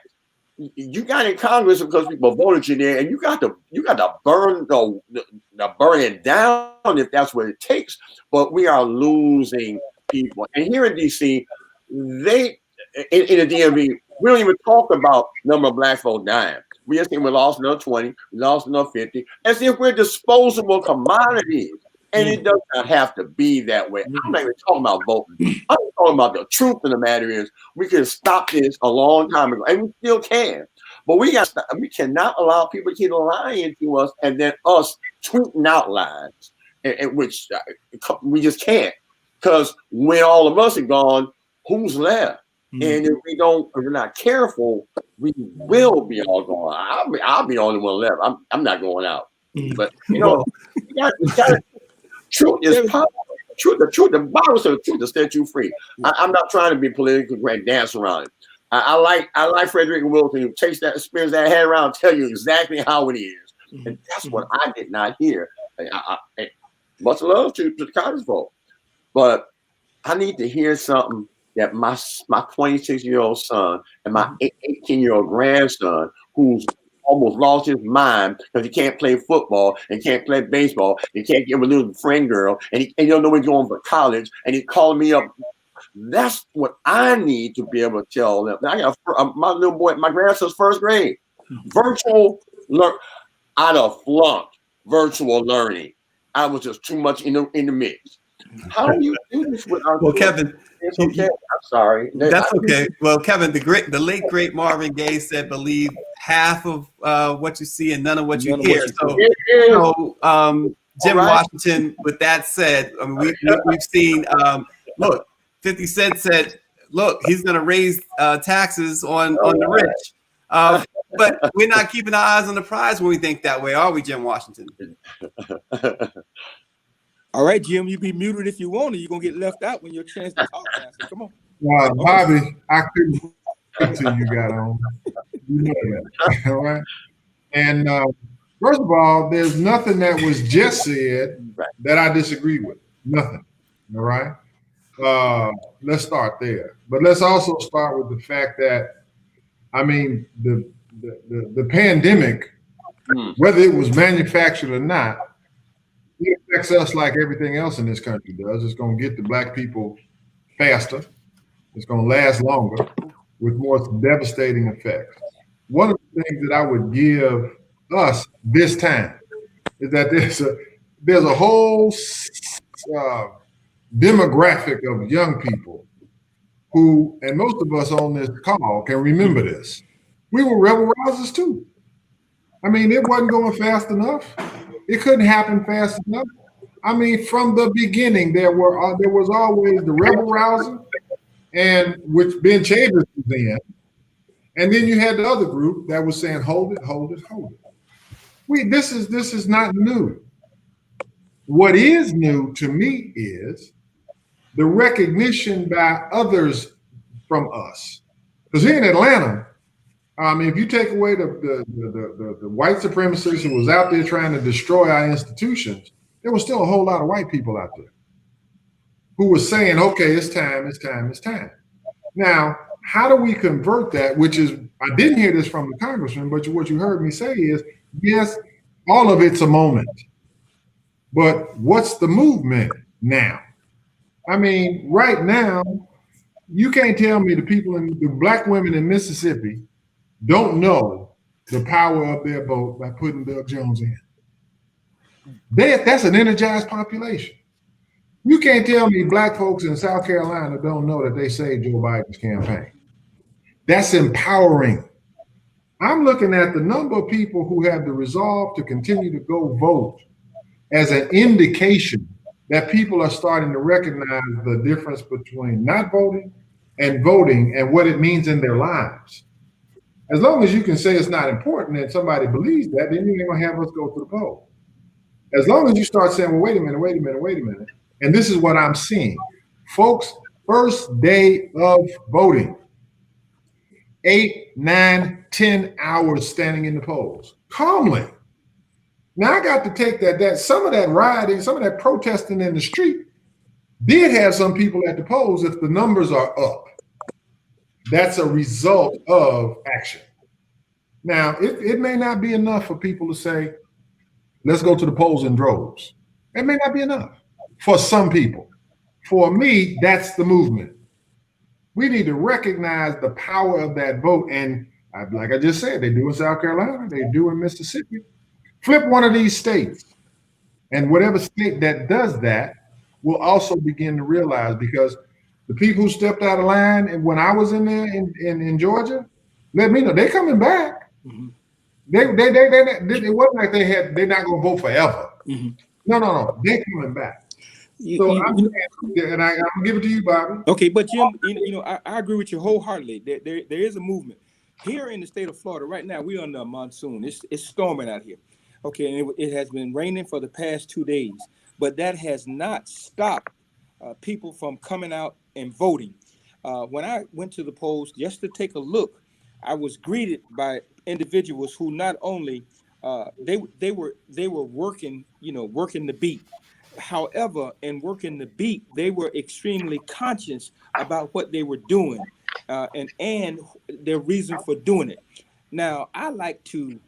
you got in Congress because people voted you there, and you got to burn it down if that's what it takes. But we are losing people. And here in DC, in the DMV, we don't even talk about number of Black folk dying. We just think we lost another 20, we lost another 50, as if we're disposable commodities. And it does not have to be that way. I'm not even talking about voting. I'm talking about the truth of the matter is we could have stopped this a long time ago, and we still can. But we cannot allow people to keep lying to us and then us tweeting out lies, which we just can't. Because when all of us are gone, who's left? And if we're not careful, we will be all gone. I'll be the only one left. I'm not going out. But you know, you got truth is power. The truth, the Bible says the truth will set you free. I'm not trying to be political, great dance around it. I like Frederick Wilson, who takes that spins that head around and tell you exactly how it is. And that's what I did not hear. Much love to the Congress vote. But I need to hear something that my 26-year-old son and my 18-year-old grandson, who's almost lost his mind because he can't play football and can't play baseball and can't get with a little friend girl and he don't know when he's going for college and he's calling me up. That's what I need to be able to tell them. I got my little boy, my grandson's first grade. Virtual learn. I'd have flunked virtual learning. I was just too much in the mix. How do you do this with our Kevin? It's okay. I'm sorry. That's okay. Well, Kevin, the late great Marvin Gaye said, "Believe half of what you see and none of what you hear." Jim Washington. With that said, I mean, we've seen. Look, 50 Cent said, "Look, he's going to raise taxes on the rich." But we're not keeping our eyes on the prize when we think that way, are we, Jim Washington? All right, Jim, you be muted if you want to. You're going to get left out when your chance to talk. So come on. Bobby, I couldn't until you got on. You know that. All right. And first of all, there's nothing that was just said that I disagree with. Nothing. All right. Let's start there. But let's also start with the fact that, I mean, the pandemic, whether it was manufactured or not, it affects us like everything else in this country does. It's going to get to Black people faster. It's going to last longer with more devastating effects. One of the things that I would give us this time is that there's a whole demographic of young people who, and most of us on this call can remember this. We were rebel rousers too. I mean, it wasn't going fast enough. It couldn't happen fast enough. I mean, from the beginning, there was always the rebel rouser, and which Ben Chambers was in, and then you had the other group that was saying, "Hold it, hold it, hold it." This is not new. What is new to me is the recognition by others from us, because here in Atlanta, I mean, if you take away the white supremacists who was out there trying to destroy our institutions, there was still a whole lot of white people out there who were saying, okay, it's time, it's time, it's time. Now, how do we convert that, which is, I didn't hear this from the congressman, but what you heard me say is, yes, all of it's a moment. But what's the movement now? I mean, right now, you can't tell me the Black women in Mississippi don't know the power of their vote by putting Doug Jones in. That's an energized population. You can't tell me Black folks in South Carolina don't know that they saved Joe Biden's campaign. That's empowering. I'm looking at the number of people who have the resolve to continue to go vote as an indication that people are starting to recognize the difference between not voting and voting and what it means in their lives. As long as you can say it's not important and somebody believes that, then you ain't gonna have us go to the poll. As long as you start saying, well, wait a minute, and this is what I'm seeing. Folks, first day of voting, 8, 9, 10 hours standing in the polls, calmly. Now I got to take that some of that rioting, some of that protesting in the street did have some people at the polls if the numbers are up. That's a result of action. Now, it may not be enough for people to say, let's go to the polls in droves. It may not be enough for some people. For me, that's the movement. We need to recognize the power of that vote. And like I just said, they do in South Carolina, they do in Mississippi. Flip one of these states, and whatever state that does that will also begin to realize, because the people who stepped out of line, and when I was in there in Georgia, let me know they're coming back. Mm-hmm. It wasn't like they're not going to vote forever. Mm-hmm. No, they're coming back. I'm gonna give it to you, Bobby. Okay, but Jim, I agree with you wholeheartedly. There is a movement here in the state of Florida right now. We're under a monsoon. It's storming out here. Okay, and it has been raining for the past 2 days, but that has not stopped people from coming out and voting. When I went to the polls just to take a look, I was greeted by individuals who not only they were working, working the beat. However, in working the beat, they were extremely conscious about what they were doing, and their reason for doing it. Now, I like to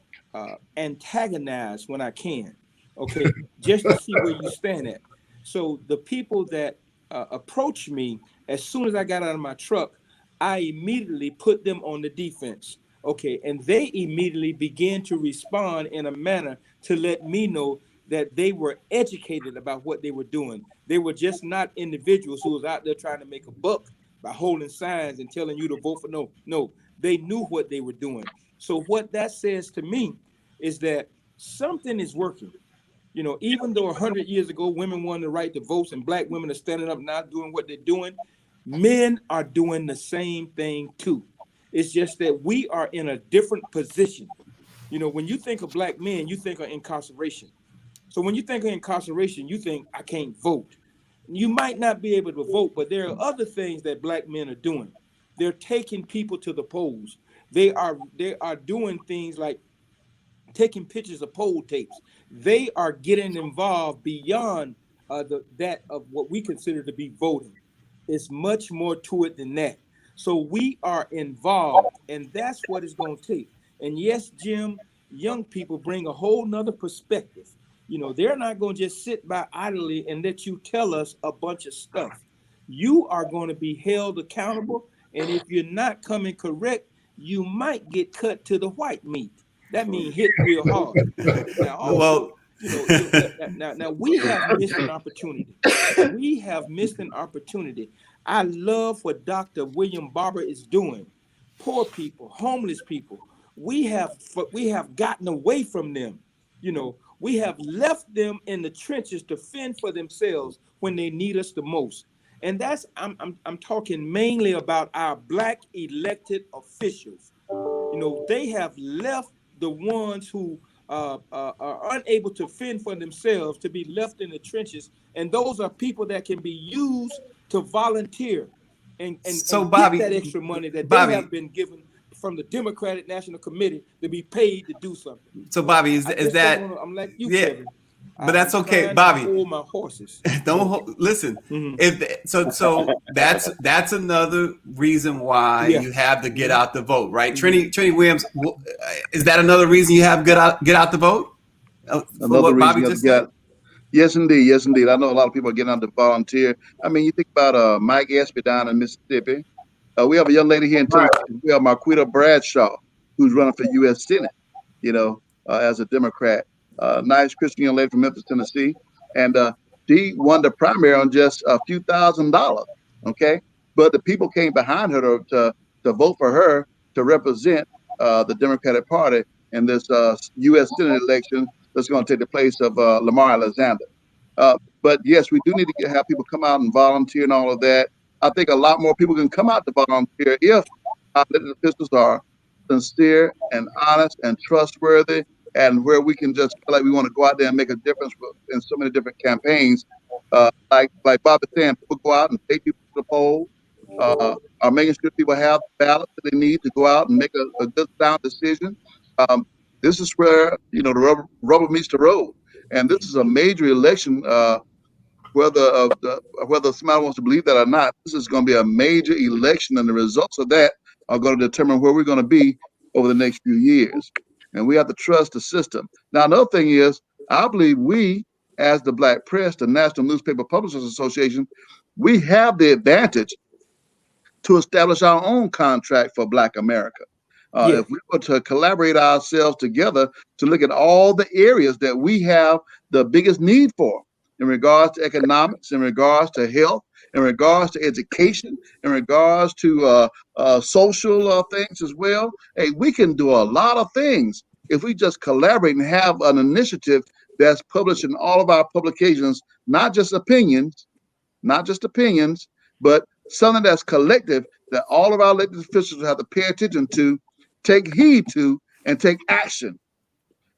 antagonize when I can, okay, just to see where you stand at. So the people that approached me, as soon as I got out of my truck, I immediately put them on the defense. Okay, and they immediately began to respond in a manner to let me know that they were educated about what they were doing. They were just not individuals who was out there trying to make a buck by holding signs and telling you to vote for no. No, they knew what they were doing. So what that says to me is that something is working. Even though 100 years ago, women won the right to vote and black women are standing up now doing what they're doing, men are doing the same thing too. It's just that we are in a different position. When you think of black men, you think of incarceration. So when you think of incarceration, you think, I can't vote. You might not be able to vote, but there are other things that black men are doing. They're taking people to the polls. They are doing things like taking pictures of poll tapes. They are getting involved beyond that of what we consider to be voting. It's much more to it than that. So we are involved, and that's what it's going to take. And yes, Jim, young people bring a whole nother perspective. They're not going to just sit by idly and let you tell us a bunch of stuff. You are going to be held accountable, and if you're not coming correct, you might get cut to the white meat. That means hit real hard. Now, also, now we have missed an opportunity. We have missed an opportunity. I love what Dr. William Barber is doing. Poor people, homeless people. We have gotten away from them. We have left them in the trenches to fend for themselves when they need us the most. And that's I'm talking mainly about our black elected officials. They have left the ones who are unable to fend for themselves to be left in the trenches, and those are people that can be used to volunteer and Bobby, get that extra money that Bobby, they have been given from the Democratic National Committee to be paid to do something. So Bobby, is that? I'm like you, yeah, Kevin. but that's okay, Bobby. Hold my horses. Listen. Mm-hmm. So that's another reason why you have to get out the vote, right? Mm-hmm. Trini Williams, is that another reason you have get out the vote? Another reason you got. Yes, indeed. Yes, indeed. I know a lot of people are getting out to volunteer. I mean, you think about Mike Espy down in Mississippi. We have a young lady here in Tennessee. We have Marquita Bradshaw, who's running for U.S. Senate, as a Democrat. Nice Christian young lady from Memphis, Tennessee. And she won the primary on just a few $1,000s, okay? But the people came behind her to vote for her to represent the Democratic Party in this U.S. Senate election that's going to take the place of Lamar Alexander. But yes, we do need to have people come out and volunteer and all of that. I think a lot more people can come out to volunteer if our elected officials are sincere and honest and trustworthy, and where we can just feel like we want to go out there and make a difference in so many different campaigns. Like Bob is saying, people go out and take people to the poll, are making sure people have the ballots that they need to go out and make a good sound decision. This is where the rubber meets the road, and this is a major election. Whether somebody wants to believe that or not, this is going to be a major election, and the results of that are going to determine where we're going to be over the next few years. And we have to trust the system. Now, another thing is, I believe we, as the Black Press, the National Newspaper Publishers Association, we have the advantage to establish our own contract for Black America. If we were to collaborate ourselves together to look at all the areas that we have the biggest need for, in regards to economics, in regards to health, in regards to education, in regards to social things as well. Hey, we can do a lot of things if we just collaborate and have an initiative that's published in all of our publications, not just opinions, but something that's collective that all of our elected officials have to pay attention to, take heed to, and take action.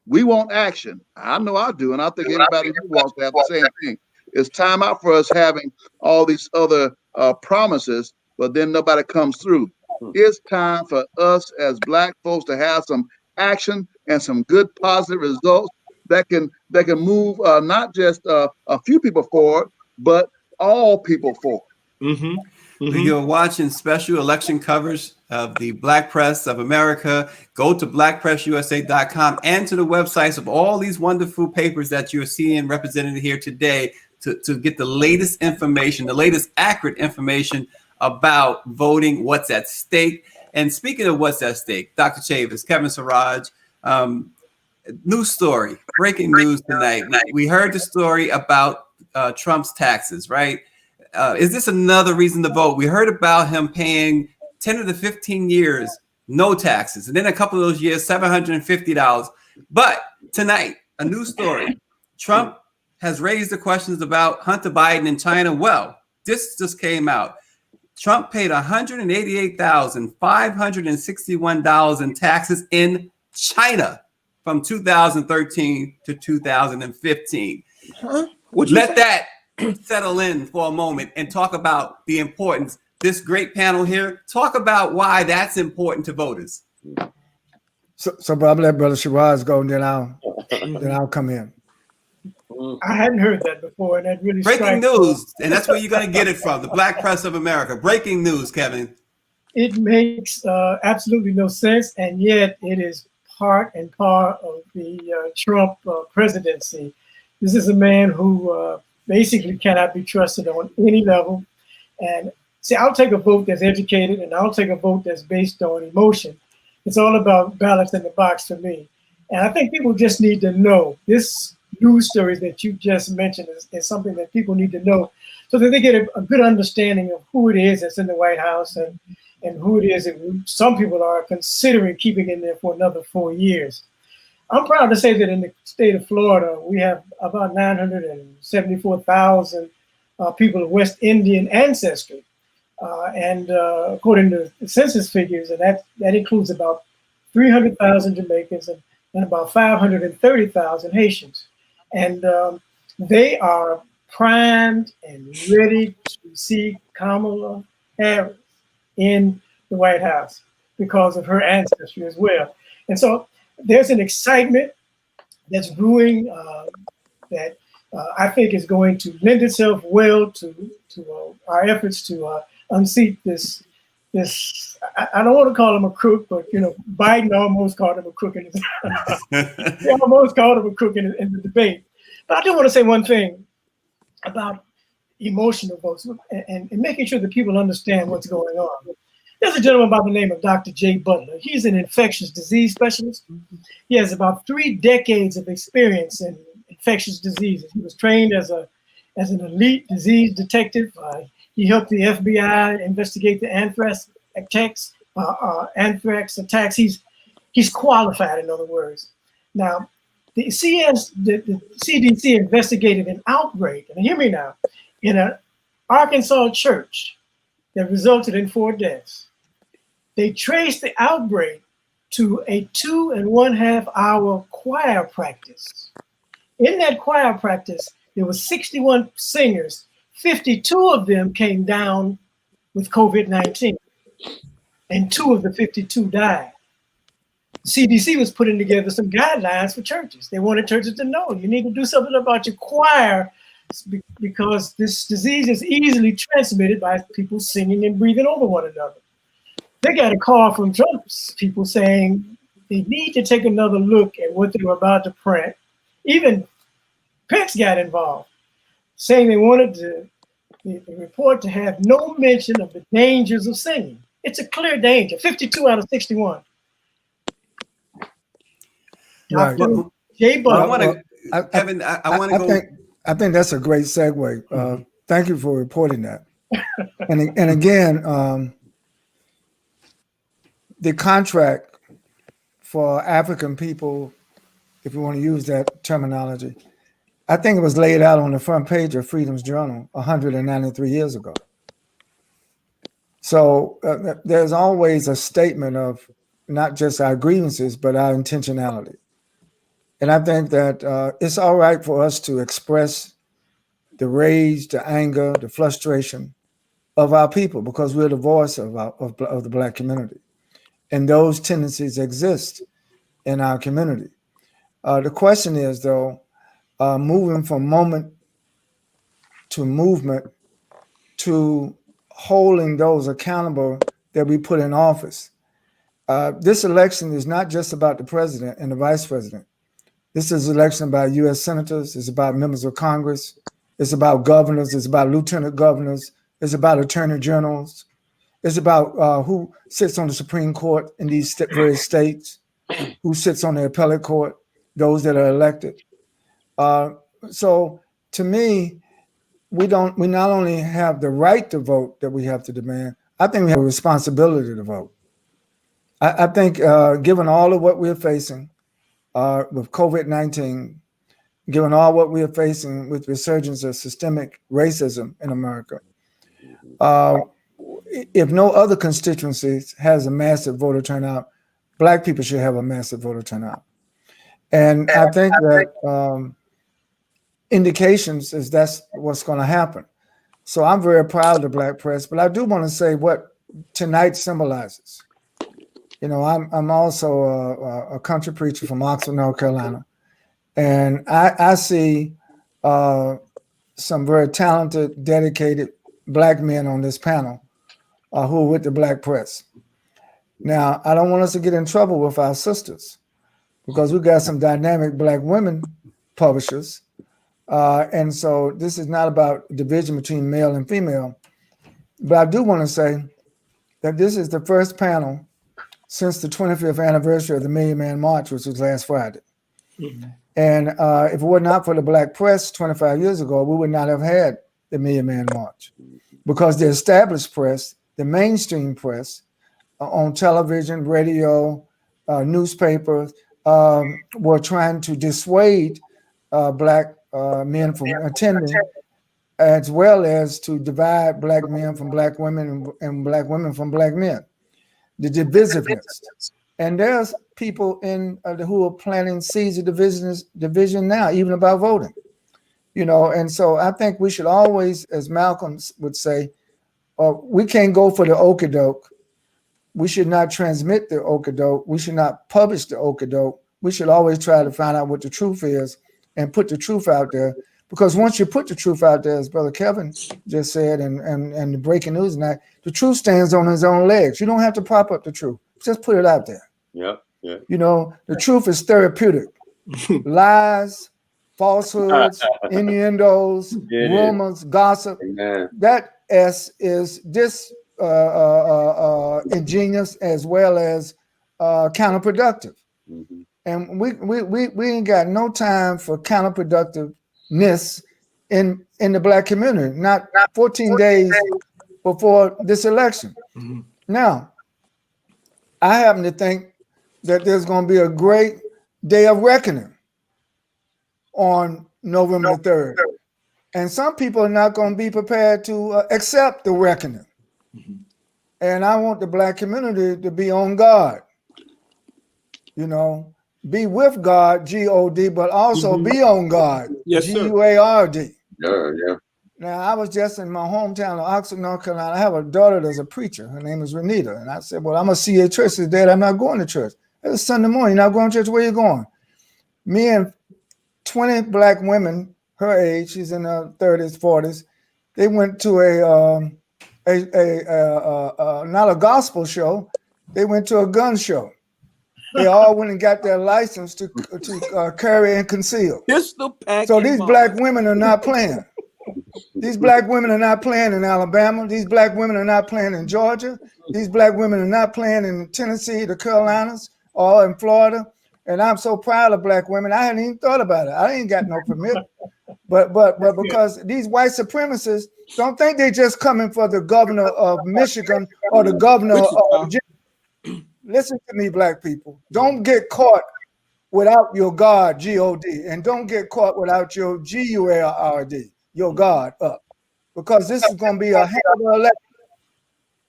We want action. I know I do, and I think everybody here wants to have the same thing. It's time out for us having all these other promises, but then nobody comes through. It's time for us as Black folks to have some action and some good positive results that can move not just a few people forward, but all people forward. Mm-hmm. Mm-hmm. You're watching special election coverage of the Black Press of America. Go to blackpressusa.com and to the websites of all these wonderful papers that you're seeing represented here today to get the latest information, the latest accurate information about voting, what's at stake. And speaking of what's at stake, Dr. Chavis, Kevin Siraj, news story, breaking news tonight. We heard the story about Trump's taxes, right? Is this another reason to vote? We heard about him paying 10 of the 15 years, no taxes. And then a couple of those years, $750. But tonight, a new story. Trump has raised the questions about Hunter Biden in China. Well, this just came out. Trump paid $188,561 in taxes in China from 2013 to 2015. Huh? Let that settle in for a moment and talk about the importance. This great panel here, talk about why that's important to voters. So I'll let Brother Shiraz go, and then I'll come in. I hadn't heard that before, and that really breaking news, and that's where you're going to get it from. The Black Press of America. Breaking news, Kevin. It makes absolutely no sense, and yet it is part and part of the Trump presidency. This is a man who basically cannot be trusted on any level. And see, I'll take a vote that's educated, and I'll take a vote that's based on emotion. It's all about balance in the box for me. And I think people just need to know this news story that you just mentioned is something that people need to know so that they get a good understanding of who it is that's in the White House and who it is that some people are considering keeping in there for another 4 years. I'm proud to say that in the state of Florida, we have about 974,000 people of West Indian ancestry. And according to the census figures, and that includes about 300,000 Jamaicans and about 530,000 Haitians. And they are primed and ready to see Kamala Harris in the White House because of her ancestry as well. And so there's an excitement that's brewing that I think is going to lend itself well to our efforts to unseat this. I don't want to call him a crook, but Biden almost called him a crook in his. He almost called him a crook in the debate. But I do want to say one thing about emotional votes and making sure that people understand what's going on. There's a gentleman by the name of Dr. Jay Butler. He's an infectious disease specialist. He has about 3 decades of experience in infectious diseases. He was trained as an elite disease detective. He helped the FBI investigate the anthrax attacks. He's qualified, in other words. Now, the CDC investigated an outbreak, and hear me now, in an Arkansas church that resulted in 4 deaths. They traced the outbreak to a 2.5 hour choir practice. In that choir practice, there were 61 singers. 52 of them came down with COVID-19, and 2 of the 52 died. CDC was putting together some guidelines for churches. They wanted churches to know you need to do something about your choir because this disease is easily transmitted by people singing and breathing over one another. They got a call from Trump's people saying they need to take another look at what they were about to print. Even Pence got involved, saying they wanted the report to have no mention of the dangers of singing. It's a clear danger, 52 out of 61. Right. Jay I Butler. want to go. I think that's a great segue. Thank you for reporting that. And again, the contract for African people, if you want to use that terminology, I think it was laid out on the front page of Freedom's Journal 193 years ago. So there's always a statement of not just our grievances, but our intentionality. And I think that it's all right for us to express the rage, the anger, the frustration of our people, because we're the voice of the Black community. And those tendencies exist in our community. The question is, though, moving from moment to movement to holding those accountable that we put in office. This election is not just about the president and the vice president. This is an election about U.S. senators. It's about members of Congress. It's about governors. It's about lieutenant governors. It's about attorney generals. It's about who sits on the Supreme Court in these various states, who sits on the appellate court, those that are elected. So to me, we not only have the right to vote that we have to demand, I think we have a responsibility to vote. I think given all of what we're facing with COVID-19, given all what we are facing with resurgence of systemic racism in America, if no other constituencies has a massive voter turnout, Black people should have a massive voter turnout. And I think that indications is that's what's going to happen. So I'm very proud of the Black press, but I do want to say what tonight symbolizes. You know, I'm also a country preacher from Oxford, North Carolina, and I see some very talented, dedicated Black men on this panel who are with the Black press. Now, I don't want us to get in trouble with our sisters, because we've got some dynamic Black women publishers. And so this is not about division between male and female. But I do want to say that this is the first panel since the 25th anniversary of the Million Man March, which was last Friday. Mm-hmm. And if it were not for the Black press 25 years ago, we would not have had the Million Man March, because the established press, the mainstream press, on television, radio, newspapers, were trying to dissuade Black men from attending, as well as to divide Black men from Black women and Black women from Black men. The divisiveness. And there's people in who are planting seeds of division now, even about voting. You know, and so I think we should always, as Malcolm would say, we can't go for the okie-doke. We should not transmit the okie-doke. We should not publish the okie-doke. We should always try to find out what the truth is and put the truth out there. Because once you put the truth out there, as Brother Kevin just said, and the breaking news tonight, the truth stands on its own legs. You don't have to prop up the truth. Just put it out there. Yeah. You know, the truth is therapeutic. Lies, falsehoods, innuendos, rumors, gossip. Amen. That is ingenious as well as counterproductive. Mm-hmm. And we ain't got no time for counterproductiveness in the Black community, not 14 days before this election. Mm-hmm. Now, I happen to think that there's going to be a great day of reckoning on November the 3rd. And some people are not going to be prepared to accept the reckoning. Mm-hmm. And I want the Black community to be on guard. You know, be with God, G-O-D, but also be on guard, yes, G-U-A-R-D. Yeah. Now, I was just in my hometown of Oxford, North Carolina. I have a daughter that's a preacher. Her name is Renita. And I said, well, I'm going to see you at church today. I'm not going to church. It's Sunday morning. You're not going to church? Where you going? Me and 20 Black women, her age, she's in her 30s, 40s. They went to not a gospel show. They went to a gun show. They all went and got their license to carry and conceal. So these Black women are not playing. These Black women are not playing in Alabama. These Black women are not playing in Georgia. These Black women are not playing in Tennessee, the Carolinas, or in Florida. And I'm so proud of Black women. I hadn't even thought about it. I ain't got no permit. But because these white supremacists don't think they just coming for the governor of Michigan or the governor of Virginia. Listen to me, Black people. Don't get caught without your God, G-O-D, and don't get caught without your G-U-A-R-D, your God up. Because this is going to be a hell of an election.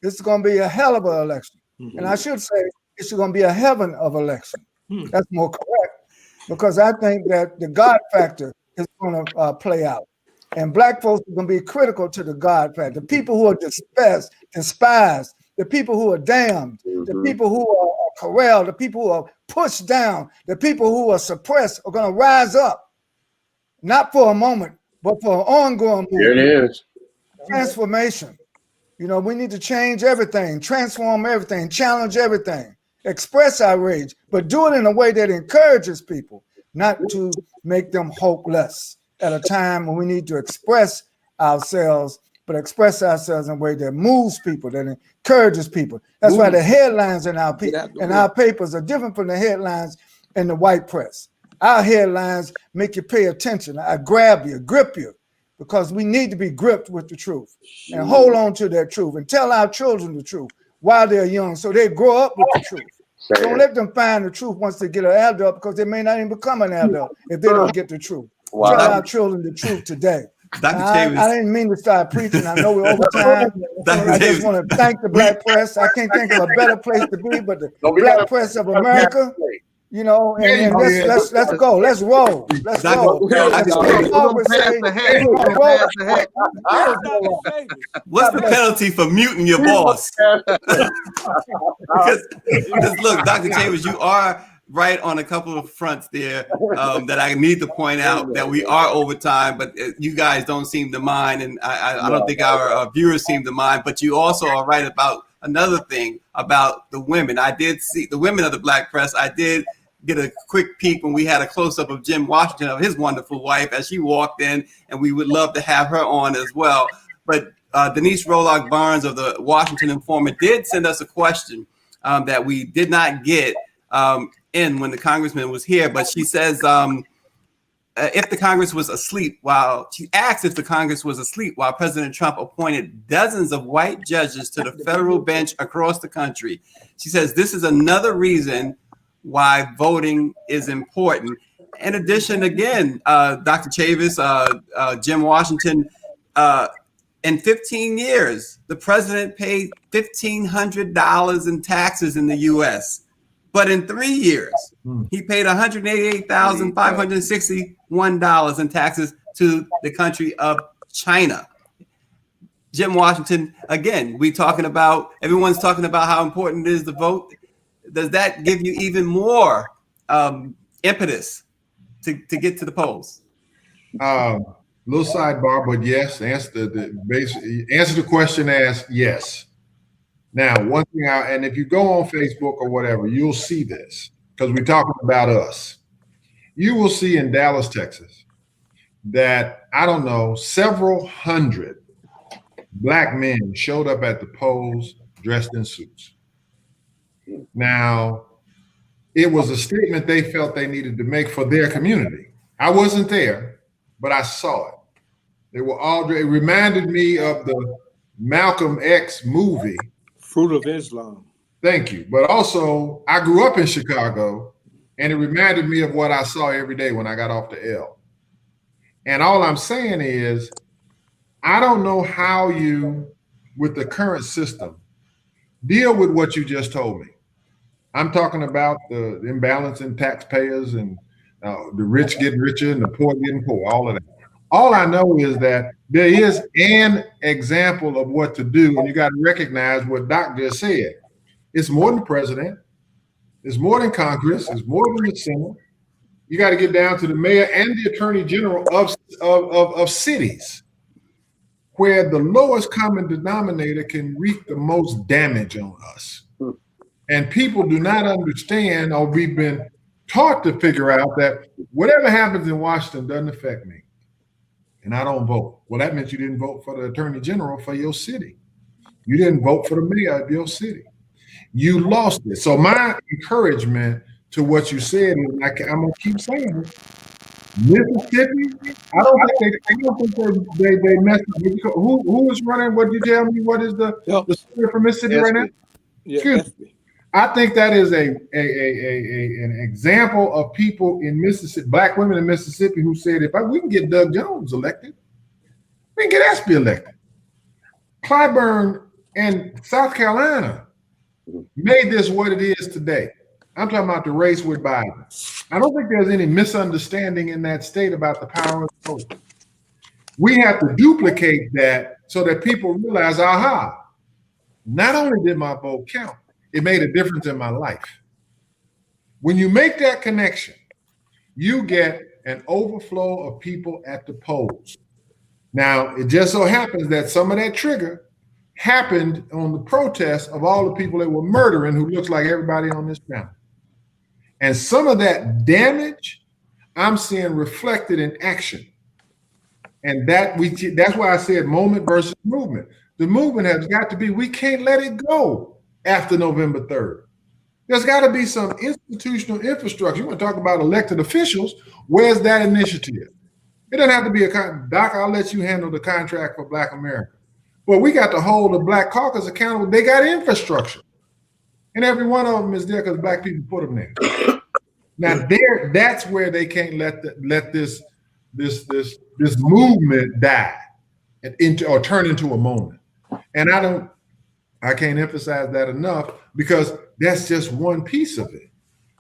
This is going to be a hell of an election. Mm-hmm. And I should say, it's going to be a heaven of election. That's more correct. because I think that the God factor is going to play out. And black folks are going to be critical to the God factor. The people who are despised, the people who are damned, the people who are corralled, the people who are pushed down, the people who are suppressed are going to rise up, not for a moment, but for an ongoing movement. Here it is. Transformation. You know, we need to change everything, transform everything, challenge everything, express outrage, but do it in a way that encourages people, not to make them hopeless at a time when we need to express ourselves, but express ourselves in a way that moves people, that encourages people. That's why the headlines in our papers are different from the headlines in the white press. Our headlines make you pay attention. I grab you, grip you, because we need to be gripped with the truth and hold on to that truth and tell our children the truth while they're young so they grow up with the truth. Don't let them find the truth once they get an adult, because they may not even become an adult if they don't get the truth. Tell our children the truth today. I didn't mean to start preaching. I know we're over time. I just want to thank the black press. I can't think of a better place to be but the black press of America. You know, and let's go. Let's roll. Let's go. What's the penalty for muting your boss? because look, Dr. Chambers, you are right on a couple of fronts there that I need to point out that we are over time, but you guys don't seem to mind, and I don't think our viewers seem to mind. But you also are right about another thing about the women. I did see the women of the black press. I did get a quick peek when we had a close-up of Jim Washington, of his wonderful wife, as she walked in, and we would love to have her on as well. But Denise Rolock Barnes of the Washington Informant did send us a question that we did not get in when the congressman was here, but she says if the Congress was asleep while President Trump appointed dozens of white judges to the federal bench across the country. She says this is another reason why voting is important. In addition, again, Dr. Chavis, Jim Washington, in 15 years, the president paid $1,500 in taxes in the U.S. But in 3 years, he paid $188,561 in taxes to the country of China. Jim Washington, again, everyone's talking about how important it is to vote. Does that give you even more impetus to get to the polls? Little sidebar, but yes, answer the question as yes. Now, one thing, and if you go on Facebook or whatever, you'll see this, because we're talking about us. You will see in Dallas, Texas, that, I don't know, several hundred black men showed up at the polls dressed in suits. Now, it was a statement they felt they needed to make for their community. I wasn't there, but I saw it. It reminded me of the Malcolm X movie, Fruit of Islam. Thank you. But also, I grew up in Chicago, and it reminded me of what I saw every day when I got off the L. And all I'm saying is, I don't know how you, with the current system, deal with what you just told me. I'm talking about the imbalance in taxpayers and the rich getting richer and the poor getting poor, all of that. All I know is that there is an example of what to do, and you got to recognize what Doc just said. It's more than the president. It's more than Congress. It's more than the Senate. You got to get down to the mayor and the attorney general of cities, where the lowest common denominator can wreak the most damage on us. And people do not understand, or we've been taught to figure out that whatever happens in Washington doesn't affect me. And I don't vote. Well, that meant you didn't vote for the attorney general for your city. You didn't vote for the mayor of your city. You lost it. So my encouragement to what you said is, I'm gonna keep saying it. Mississippi, I don't think they messed up. Who is running? What did you tell me? What is the senator from Mississippi right now? Yeah, I think that is an example of people in Mississippi, black women in Mississippi, who said, we can get Doug Jones elected, we can get Espy elected. Clyburn and South Carolina made this what it is today. I'm talking about the race with Biden. I don't think there's any misunderstanding in that state about the power of the vote. We have to duplicate that so that people realize, aha, not only did my vote count, it made a difference in my life. When you make that connection, you get an overflow of people at the polls. Now, it just so happens that some of that trigger happened on the protest of all the people that were murdering who looks like everybody on this panel. And some of that damage I'm seeing reflected in action. And that's why I said moment versus movement. The movement has got to be, we can't let it go after November 3rd. There's got to be some institutional infrastructure. You want to talk about elected officials, where's that initiative? It doesn't have to be Doc, I'll let you handle the contract for Black America. But we got to hold the Black Caucus accountable. They got infrastructure. And every one of them is there because Black people put them there. Now that's where they can't let this movement die or turn into a moment. And I can't emphasize that enough because that's just one piece of it.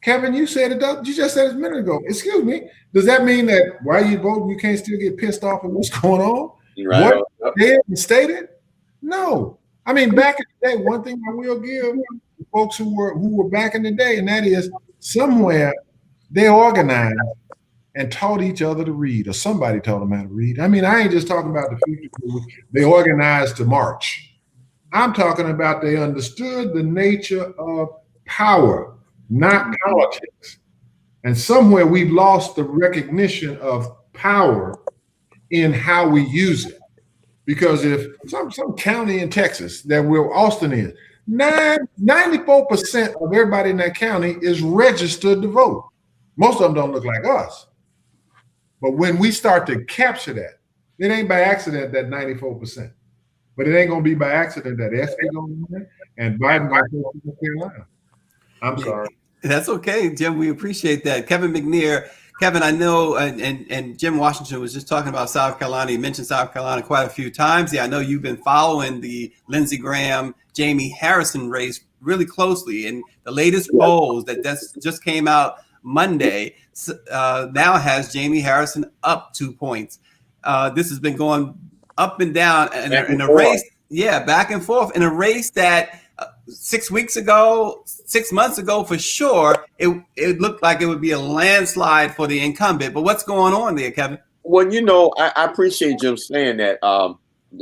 Kevin, you said it. You just said it a minute ago. Excuse me. Does that mean that while you vote, you can't still get pissed off at what's going on? Right. What they stated? No. I mean, back in the day, one thing I will give folks who were back in the day, and that is somewhere they organized and taught each other to read, or somebody taught them how to read. I mean, I ain't just talking about the future. They organized to march. I'm talking about they understood the nature of power, not politics. And somewhere we've lost the recognition of power in how we use it. Because if some county in Texas that where Austin is, 94% of everybody in that county is registered to vote. Most of them don't look like us. But when we start to capture that, it ain't by accident that 94%. But it ain't going to be by accident that SB going to win and Biden going to go to North Carolina. I'm sorry. That's okay, Jim. We appreciate that. Kevin McNear. Kevin, I know, and Jim Washington was just talking about South Carolina. He mentioned South Carolina quite a few times. Yeah, I know you've been following the Lindsey Graham, Jamie Harrison race really closely. And the latest polls that just came out Monday now has Jamie Harrison up 2 points. This has been going up and down in a race. Yeah, back and forth in a race that 6 months ago, for sure, it looked like it would be a landslide for the incumbent. But what's going on there, Kevin? Well, I appreciate Jim saying that.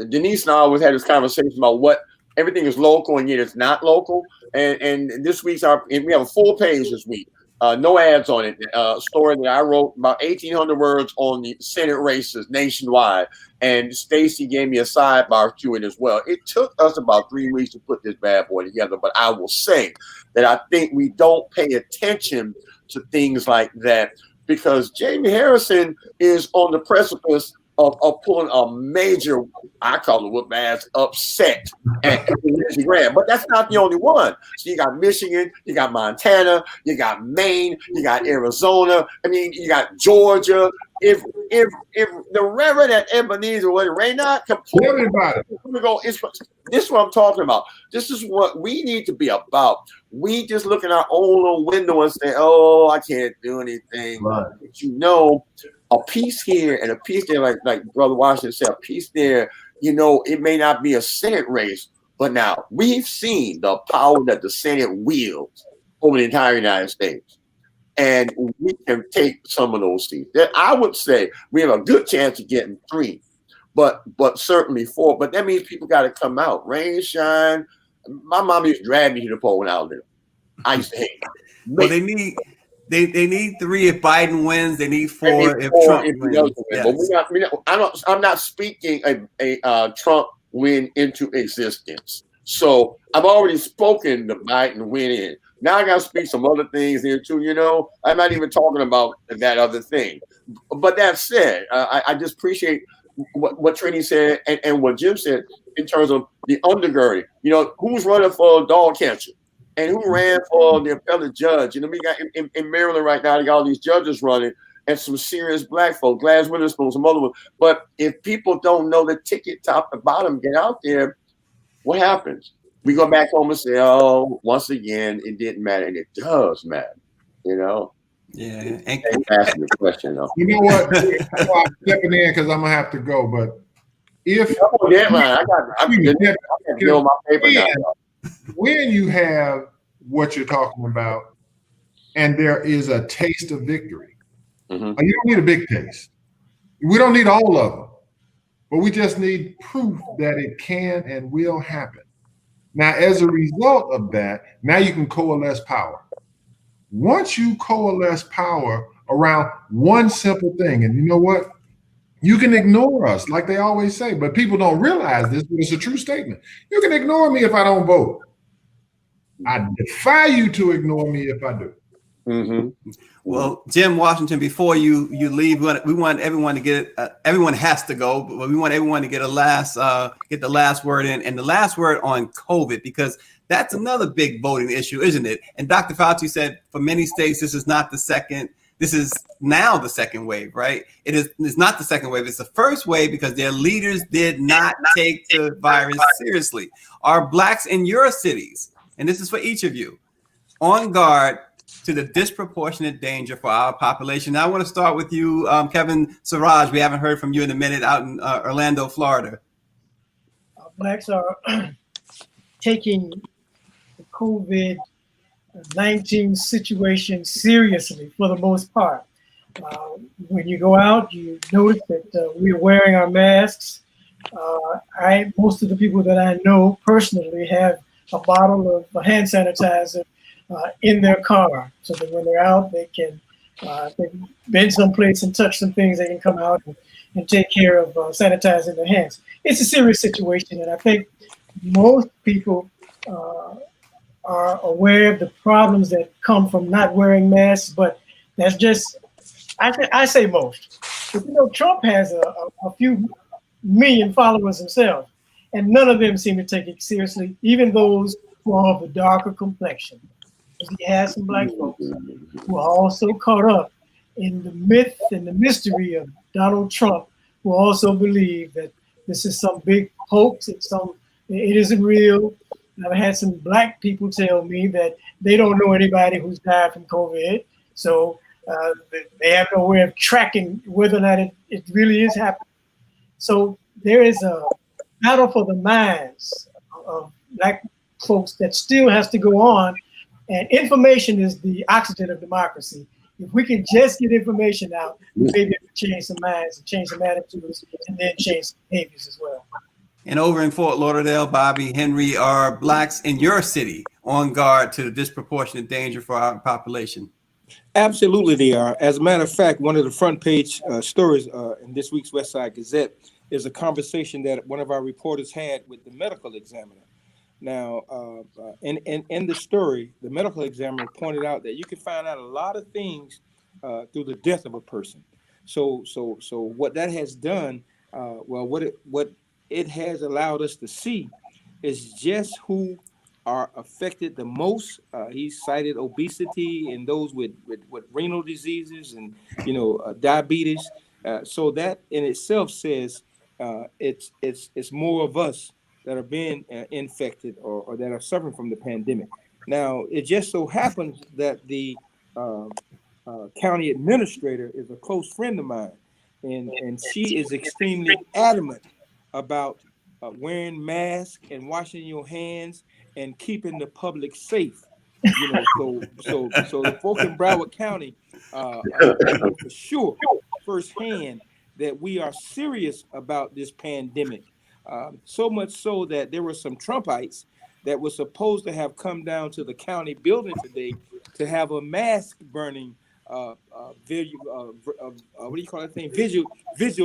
Denise and I always had this conversation about what everything is local and yet it's not local. And this week's we have a full page this week. No ads on it. A story that I wrote about 1,800 words on the Senate races nationwide. And Stacy gave me a sidebar to it as well. It took us about 3 weeks to put this bad boy together. But I will say that I think we don't pay attention to things like that because Jamie Harrison is on the precipice of pulling a major, I call it whoop ass, upset at Lindsey Graham. But that's not the only one. So you got Michigan, you got Montana, you got Maine, you got Arizona. I mean, you got Georgia. If the Reverend at Ebenezer was Raynard completely, this is what I'm talking about. This is what we need to be about. We just look in our own little window and say, "Oh, I can't do anything." Right. But a piece here and a piece there, like Brother Washington said, a piece there. It may not be a Senate race, but now we've seen the power that the Senate wields over the entire United States. And we can take some of those seats. I would say we have a good chance of getting 3, but certainly 4. But that means people got to come out, rain, shine. My mom used to drag me to the poll when I was there. I used to hate it. Well, they need 3 if Biden wins. They need 4 if Trump wins. Yes. But I'm not speaking a Trump win into existence. So I've already spoken the Biden win in. Now I got to speak some other things here too. I'm not even talking about that other thing. But that said, I just appreciate what Trini said and what Jim said in terms of the undergirding. Who's running for dog catcher and who ran for the appellate judge. We got in Maryland right now, they got all these judges running and some serious Black folk, Glass Witherspoon, some other ones. But if people don't know the ticket top and bottom, get out there, what happens? we go back home and say, oh, once again, it didn't matter, and it does matter, you know. Yeah, and ask me a question though. You know what? I'm stepping in because I'm gonna have to go. But if deadline, I got to deal my paper now. When you have what you're talking about, and there is a taste of victory, you don't need a big taste. We don't need all of them, but we just need proof that it can and will happen. Now, as a result of that, now you can coalesce power. Once you coalesce power around one simple thing, and you know what? You can ignore us, like they always say, but people don't realize this, but it's a true statement. You can ignore me if I don't vote. I defy you to ignore me if I do. Well, Jim Washington, before you leave, we want everyone to get everyone has to go, but we want everyone to get the last word in, and the last word on COVID, because that's another big voting issue, isn't it? And Dr. Fauci said for many states this is not the second. This is now the second wave, right? It's not the second wave. It's the first wave because their leaders did not take the virus seriously. Are Blacks in your cities, and this is for each of you, on guard to the disproportionate danger for our population? Now, I want to start with you, Kevin Siraj. We haven't heard from you in a minute out in Orlando, Florida. Blacks are taking the COVID-19 situation seriously for the most part. When you go out, you notice that we're wearing our masks. Most of the people that I know personally have a bottle of hand sanitizer in their car, so that when they're out, they can, if they've been someplace and touched some things, they can come out and take care of sanitizing their hands. It's a serious situation, and I think most people are aware of the problems that come from not wearing masks, but that's just, I say most. But you know, Trump has a few million followers himself, and none of them seem to take it seriously, even those who are of a darker complexion. He has some Black folks who are also caught up in the myth and the mystery of Donald Trump, who also believe that this is some big hoax, it isn't real. I've had some Black people tell me that they don't know anybody who's died from COVID, so they have no way of tracking whether or not it really is happening. So there is a battle for the minds of Black folks that still has to go on. And information is the oxygen of democracy. If we can just get information out, maybe it can change some minds and change some attitudes and then change some behaviors as well. And over in Fort Lauderdale, Bobby, Henry, are Blacks in your city on guard to the disproportionate danger for our population? Absolutely, they are. As a matter of fact, one of the front page stories in this week's West Side Gazette is a conversation that one of our reporters had with the medical examiner. Now, in the story, the medical examiner pointed out that you can find out a lot of things through the death of a person. So what that has done, what it has allowed us to see is just who are affected the most. He cited obesity and those with renal diseases and diabetes. So that in itself says it's more of us that are being infected or that are suffering from the pandemic. Now, it just so happens that the county administrator is a close friend of mine, and she is extremely adamant about wearing masks and washing your hands and keeping the public safe. So the folk in Broward County know for sure firsthand that we are serious about this pandemic. So much so that there were some Trumpites that were supposed to have come down to the county building today to have a mask burning visual,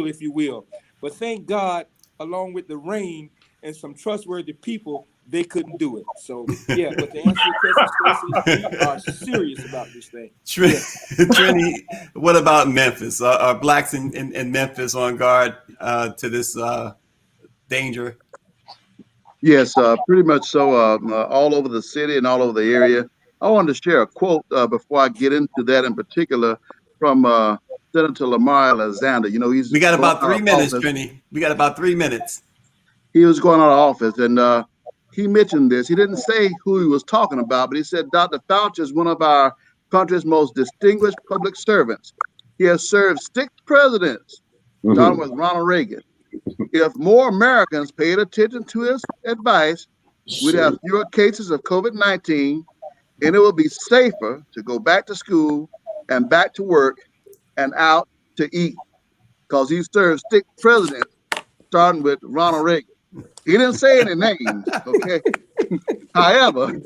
if you will. But thank God, along with the rain and some trustworthy people, they couldn't do it. So yeah, but to answer your question, Stacey, we are serious about this thing. Trini, what about Memphis? Are Blacks in Memphis on guard to this danger? Yes, pretty much so. All over the city and all over the area. I wanted to share a quote before I get into that in particular from Senator Lamar Alexander. We got about 3 minutes, Trini. We got about 3 minutes. He was going out of office, and he mentioned this. He didn't say who he was talking about, but he said Dr. Fauci is one of our country's most distinguished public servants. He has served 6 presidents, starting with Ronald Reagan. If more Americans paid attention to his advice, we'd have fewer cases of COVID-19, and it would be safer to go back to school and back to work and out to eat, because he served 6 presidents, starting with Ronald Reagan. He didn't say any names, okay? However,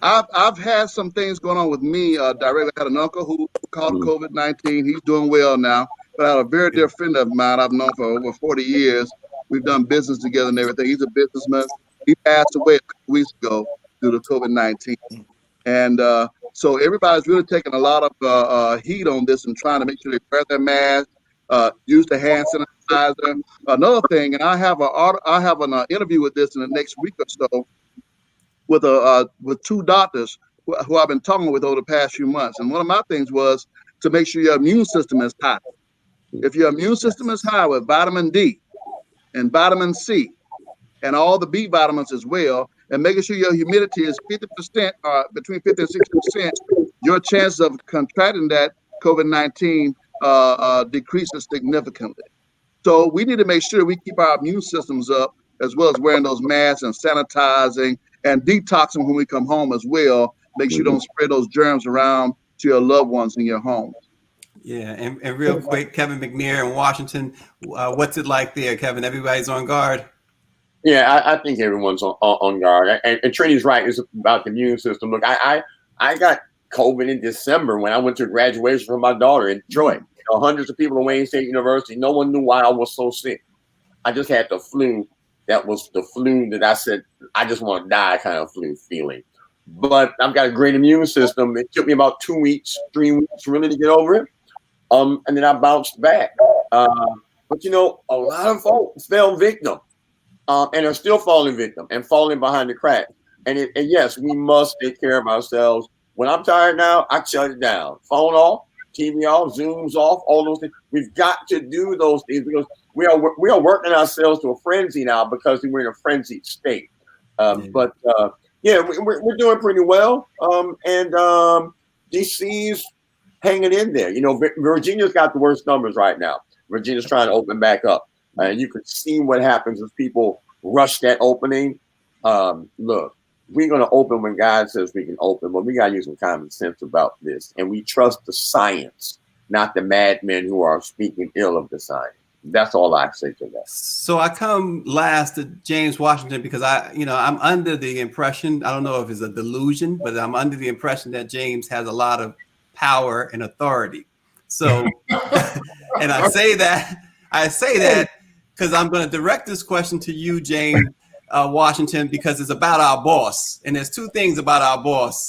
I've had some things going on with me directly. I had an uncle who caught COVID-19. He's doing well now. But I had a very dear friend of mine I've known for over 40 years. We've done business together and everything. He's a businessman. He passed away a couple weeks ago due to COVID-19. And so everybody's really taking a lot of heat on this and trying to make sure they wear their mask, use the hand sanitizer. Another thing, and I have an interview with this in the next week or so with 2 doctors who I've been talking with over the past few months. And one of my things was to make sure your immune system is high. If your immune system is high with vitamin D and vitamin C and all the B vitamins as well, and making sure your humidity is 50%, between 50 and 60%, your chance of contracting that COVID-19 decreases significantly. So we need to make sure we keep our immune systems up, as well as wearing those masks and sanitizing and detoxing when we come home as well. Make sure you don't spread those germs around to your loved ones in your home. Yeah, and real quick, Kevin McNair in Washington, what's it like there, Kevin? Everybody's on guard? Yeah, I think everyone's on guard. And Trini's right. It's about the immune system. Look, I got COVID in December when I went to graduation for my daughter in Detroit. You know, hundreds of people at Wayne State University. No one knew why I was so sick. I just had the flu. That was the flu that I said, I just want to die kind of flu feeling. But I've got a great immune system. It took me about 2 weeks, 3 weeks really to get over it. And then I bounced back. But, you know, a lot of folks fell victim and are still falling victim and falling behind the cracks. And yes, we must take care of ourselves. When I'm tired now, I shut it down. Phone off, TV off, Zooms off, all those things. We've got to do those things because we are working ourselves to a frenzy now because we're in a frenzied state. But yeah, we're doing pretty well. And DC's hanging in there. You know, Virginia's got the worst numbers right now. Virginia's trying to open back up. And you can see what happens if people rush that opening. Look, we're going to open when God says we can open, but we got to use some common sense about this. And we trust the science, not the madmen who are speaking ill of the science. That's all I say to that. So I come last to James Washington because I'm under the impression, I don't know if it's a delusion, but I'm under the impression that James has a lot of power and authority. So, and I say that because I'm going to direct this question to you, James Washington, because it's about our boss. And there's 2 things about our boss,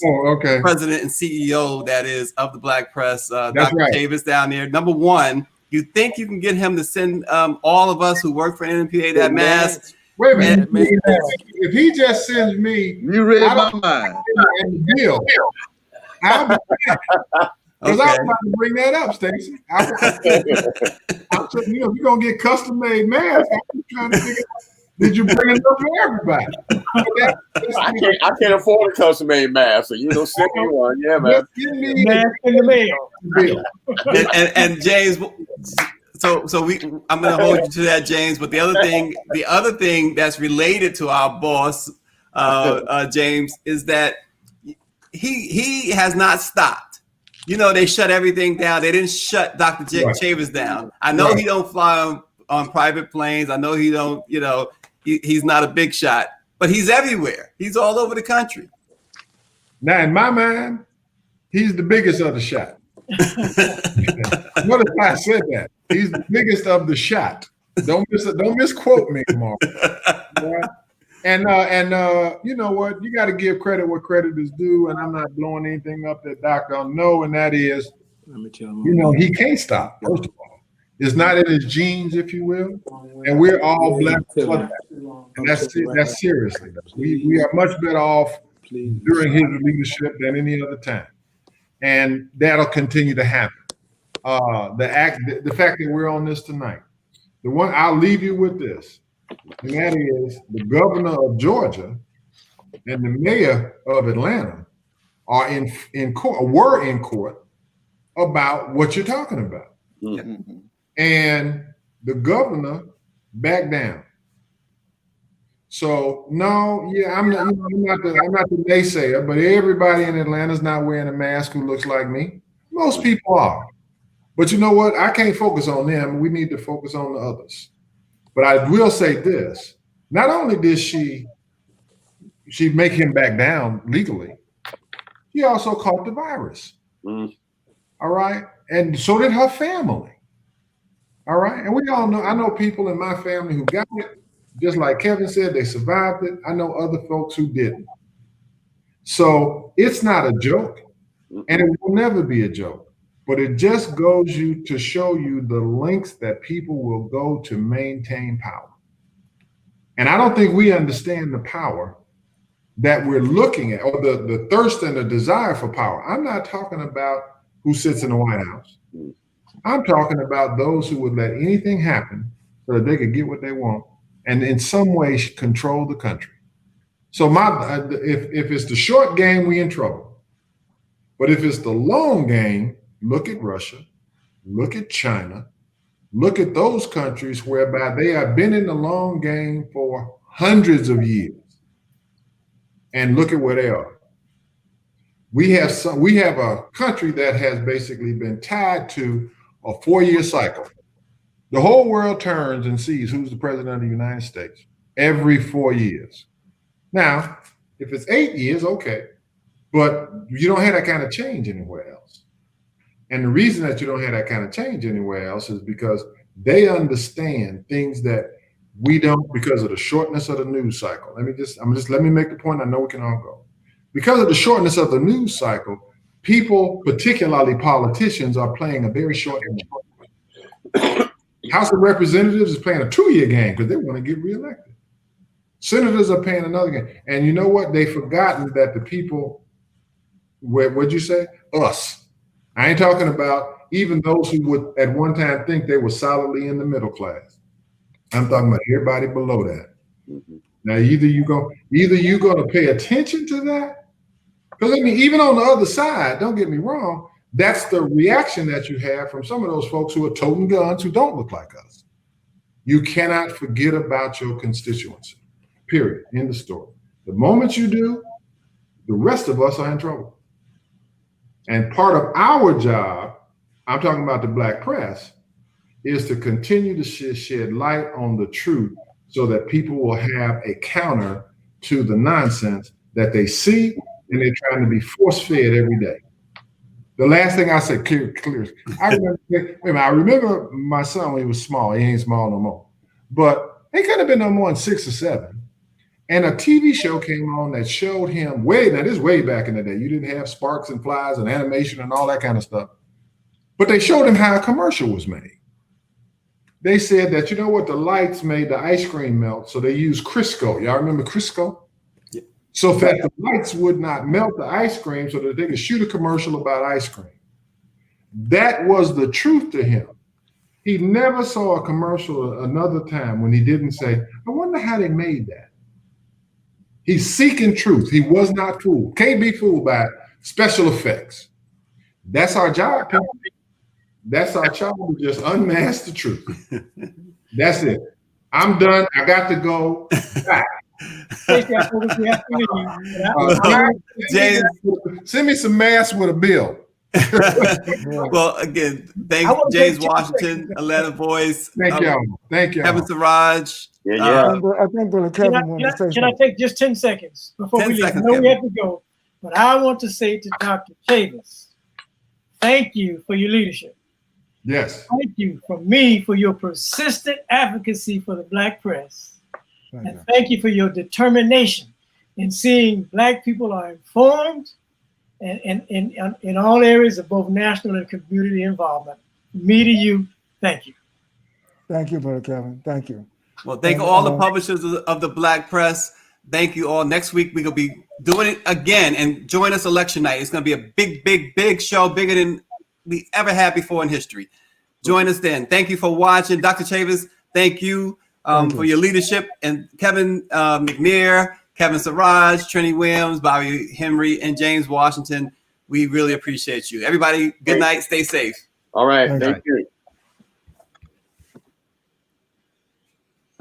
President and CEO, that is, of the Black Press, Dr. Right. Davis down there. Number 1, you think you can get him to send all of us who work for NMPA that mask? Wait a minute. If he just sends me, you read my mind. The deal. I'll be back. Because I was about to bring that up, Stacey. We're going to get custom-made masks. I'm trying to figure out, did you bring enough for everybody? I can't afford a custom-made mask, so you know, send me one. Yeah, man. Mask in the mail. and James, so I'm going to hold you to that, James. But the other thing that's related to our boss, James, is that he has not stopped. You know, they shut everything down. They didn't shut Dr. Chavis down. I know he don't fly on private planes. I know he don't, he's not a big shot, but he's everywhere. He's all over the country. Now, in my mind, he's the biggest of the shot. What if I said that? He's the biggest of the shot. Don't misquote me, Mark. Yeah? And you know what? You got to give credit where credit is due. And I'm not blowing anything up that Doc don't know. And that is, he can't stop. First of all, it's not in his genes, if you will. And we're all blessed for that. And that's seriously. We are much better off during his leadership than any other time. And that'll continue to happen. The fact that we're on this tonight. I'll leave you with this. and that is the governor of Georgia and the mayor of Atlanta are in court, were in court about what you're talking about. Mm-hmm. And the governor backed down. So no, yeah, I'm not the naysayer, but everybody in Atlanta is not wearing a mask who looks like me. Most people are. But you know what? I can't focus on them. We need to focus on the others. But I will say this. Not only did she make him back down legally, she also caught the virus. Mm. All right. And so did her family. All right. And we all know, I know people in my family who got it. Just like Kevin said, they survived it. I know other folks who didn't. So it's not a joke, and it will never be a joke. But it just goes to show you the lengths that people will go to maintain power. And I don't think we understand the power that we're looking at, or the thirst and the desire for power. I'm not talking about who sits in the White House. I'm talking about those who would let anything happen so that they could get what they want and in some way control the country. So if it's the short game, we in trouble. But if it's the long game, look at Russia, look at China, look at those countries whereby they have been in the long game for hundreds of years. And look at where they are. We have a country that has basically been tied to a 4-year cycle. The whole world turns and sees who's the president of the United States every 4 years. Now, if it's 8 years, okay, but you don't have that kind of change anywhere else. And the reason that you don't have that kind of change anywhere else is because they understand things that we don't, because of the shortness of the news cycle. Let me make the point. I know we can all go. Because of the shortness of the news cycle, people, particularly politicians, are playing a very short game. House of Representatives is playing a 2-year game because they want to get reelected. Senators are playing another game. And you know what? They've forgotten that the people, what'd you say? Us. I ain't talking about even those who would at one time think they were solidly in the middle class. I'm talking about everybody below that. Mm-hmm. Now, either you're going to pay attention to that, because I mean, even on the other side, don't get me wrong, that's the reaction that you have from some of those folks who are toting guns who don't look like us. You cannot forget about your constituency, period, end of story. The moment you do, the rest of us are in trouble. And part of our job, I'm talking about the Black press, is to continue to shed light on the truth so that people will have a counter to the nonsense that they see and they're trying to be force-fed every day. The last thing I said, clear. I remember my son when he was small. He ain't small no more. But he could have been no more than 6 or 7. And a TV show came on that showed him now this is way back in the day. You didn't have sparks and flies and animation and all that kind of stuff. But they showed him how a commercial was made. They said that, you know what, the lights made the ice cream melt, so they used Crisco. Y'all remember Crisco? Yeah. So that the lights would not melt the ice cream so that they could shoot a commercial about ice cream. That was the truth to him. He never saw a commercial another time when he didn't say, I wonder how they made that. He's seeking truth. He was not fooled. Can't be fooled by special effects. That's our job. That's our job, to just unmask the truth. That's it. I'm done. I got to go back. James, send me some masks with a bill. Well, again, thanks, James Washington, Atlanta Voice. Thank y'all. Thank y'all. Kevin Siraj. I think Brother Kevin wanted to say something. Can I take just 10 seconds before we leave? I know we have to go, but I want to say to Dr. Chavis, thank you for your leadership. Yes. Thank you for your persistent advocacy for the Black press. And thank you for your determination in seeing Black people are informed and in all areas of both national and community involvement. Me to you, thank you. Thank you, Brother Kevin. Thank you. Well, thank all the publishers of the Black press. Thank you all. Next week, we're going to be doing it again, and join us election night. It's going to be a big show, bigger than we ever had before in history. Join us then. Thank you for watching. Dr. Chavis, thank you. for your leadership. And Kevin McNair, Kevin Siraj, Trini Williams, Bobby Henry, and James Washington, we really appreciate you. Everybody, good night. Stay safe. All right. Thank you.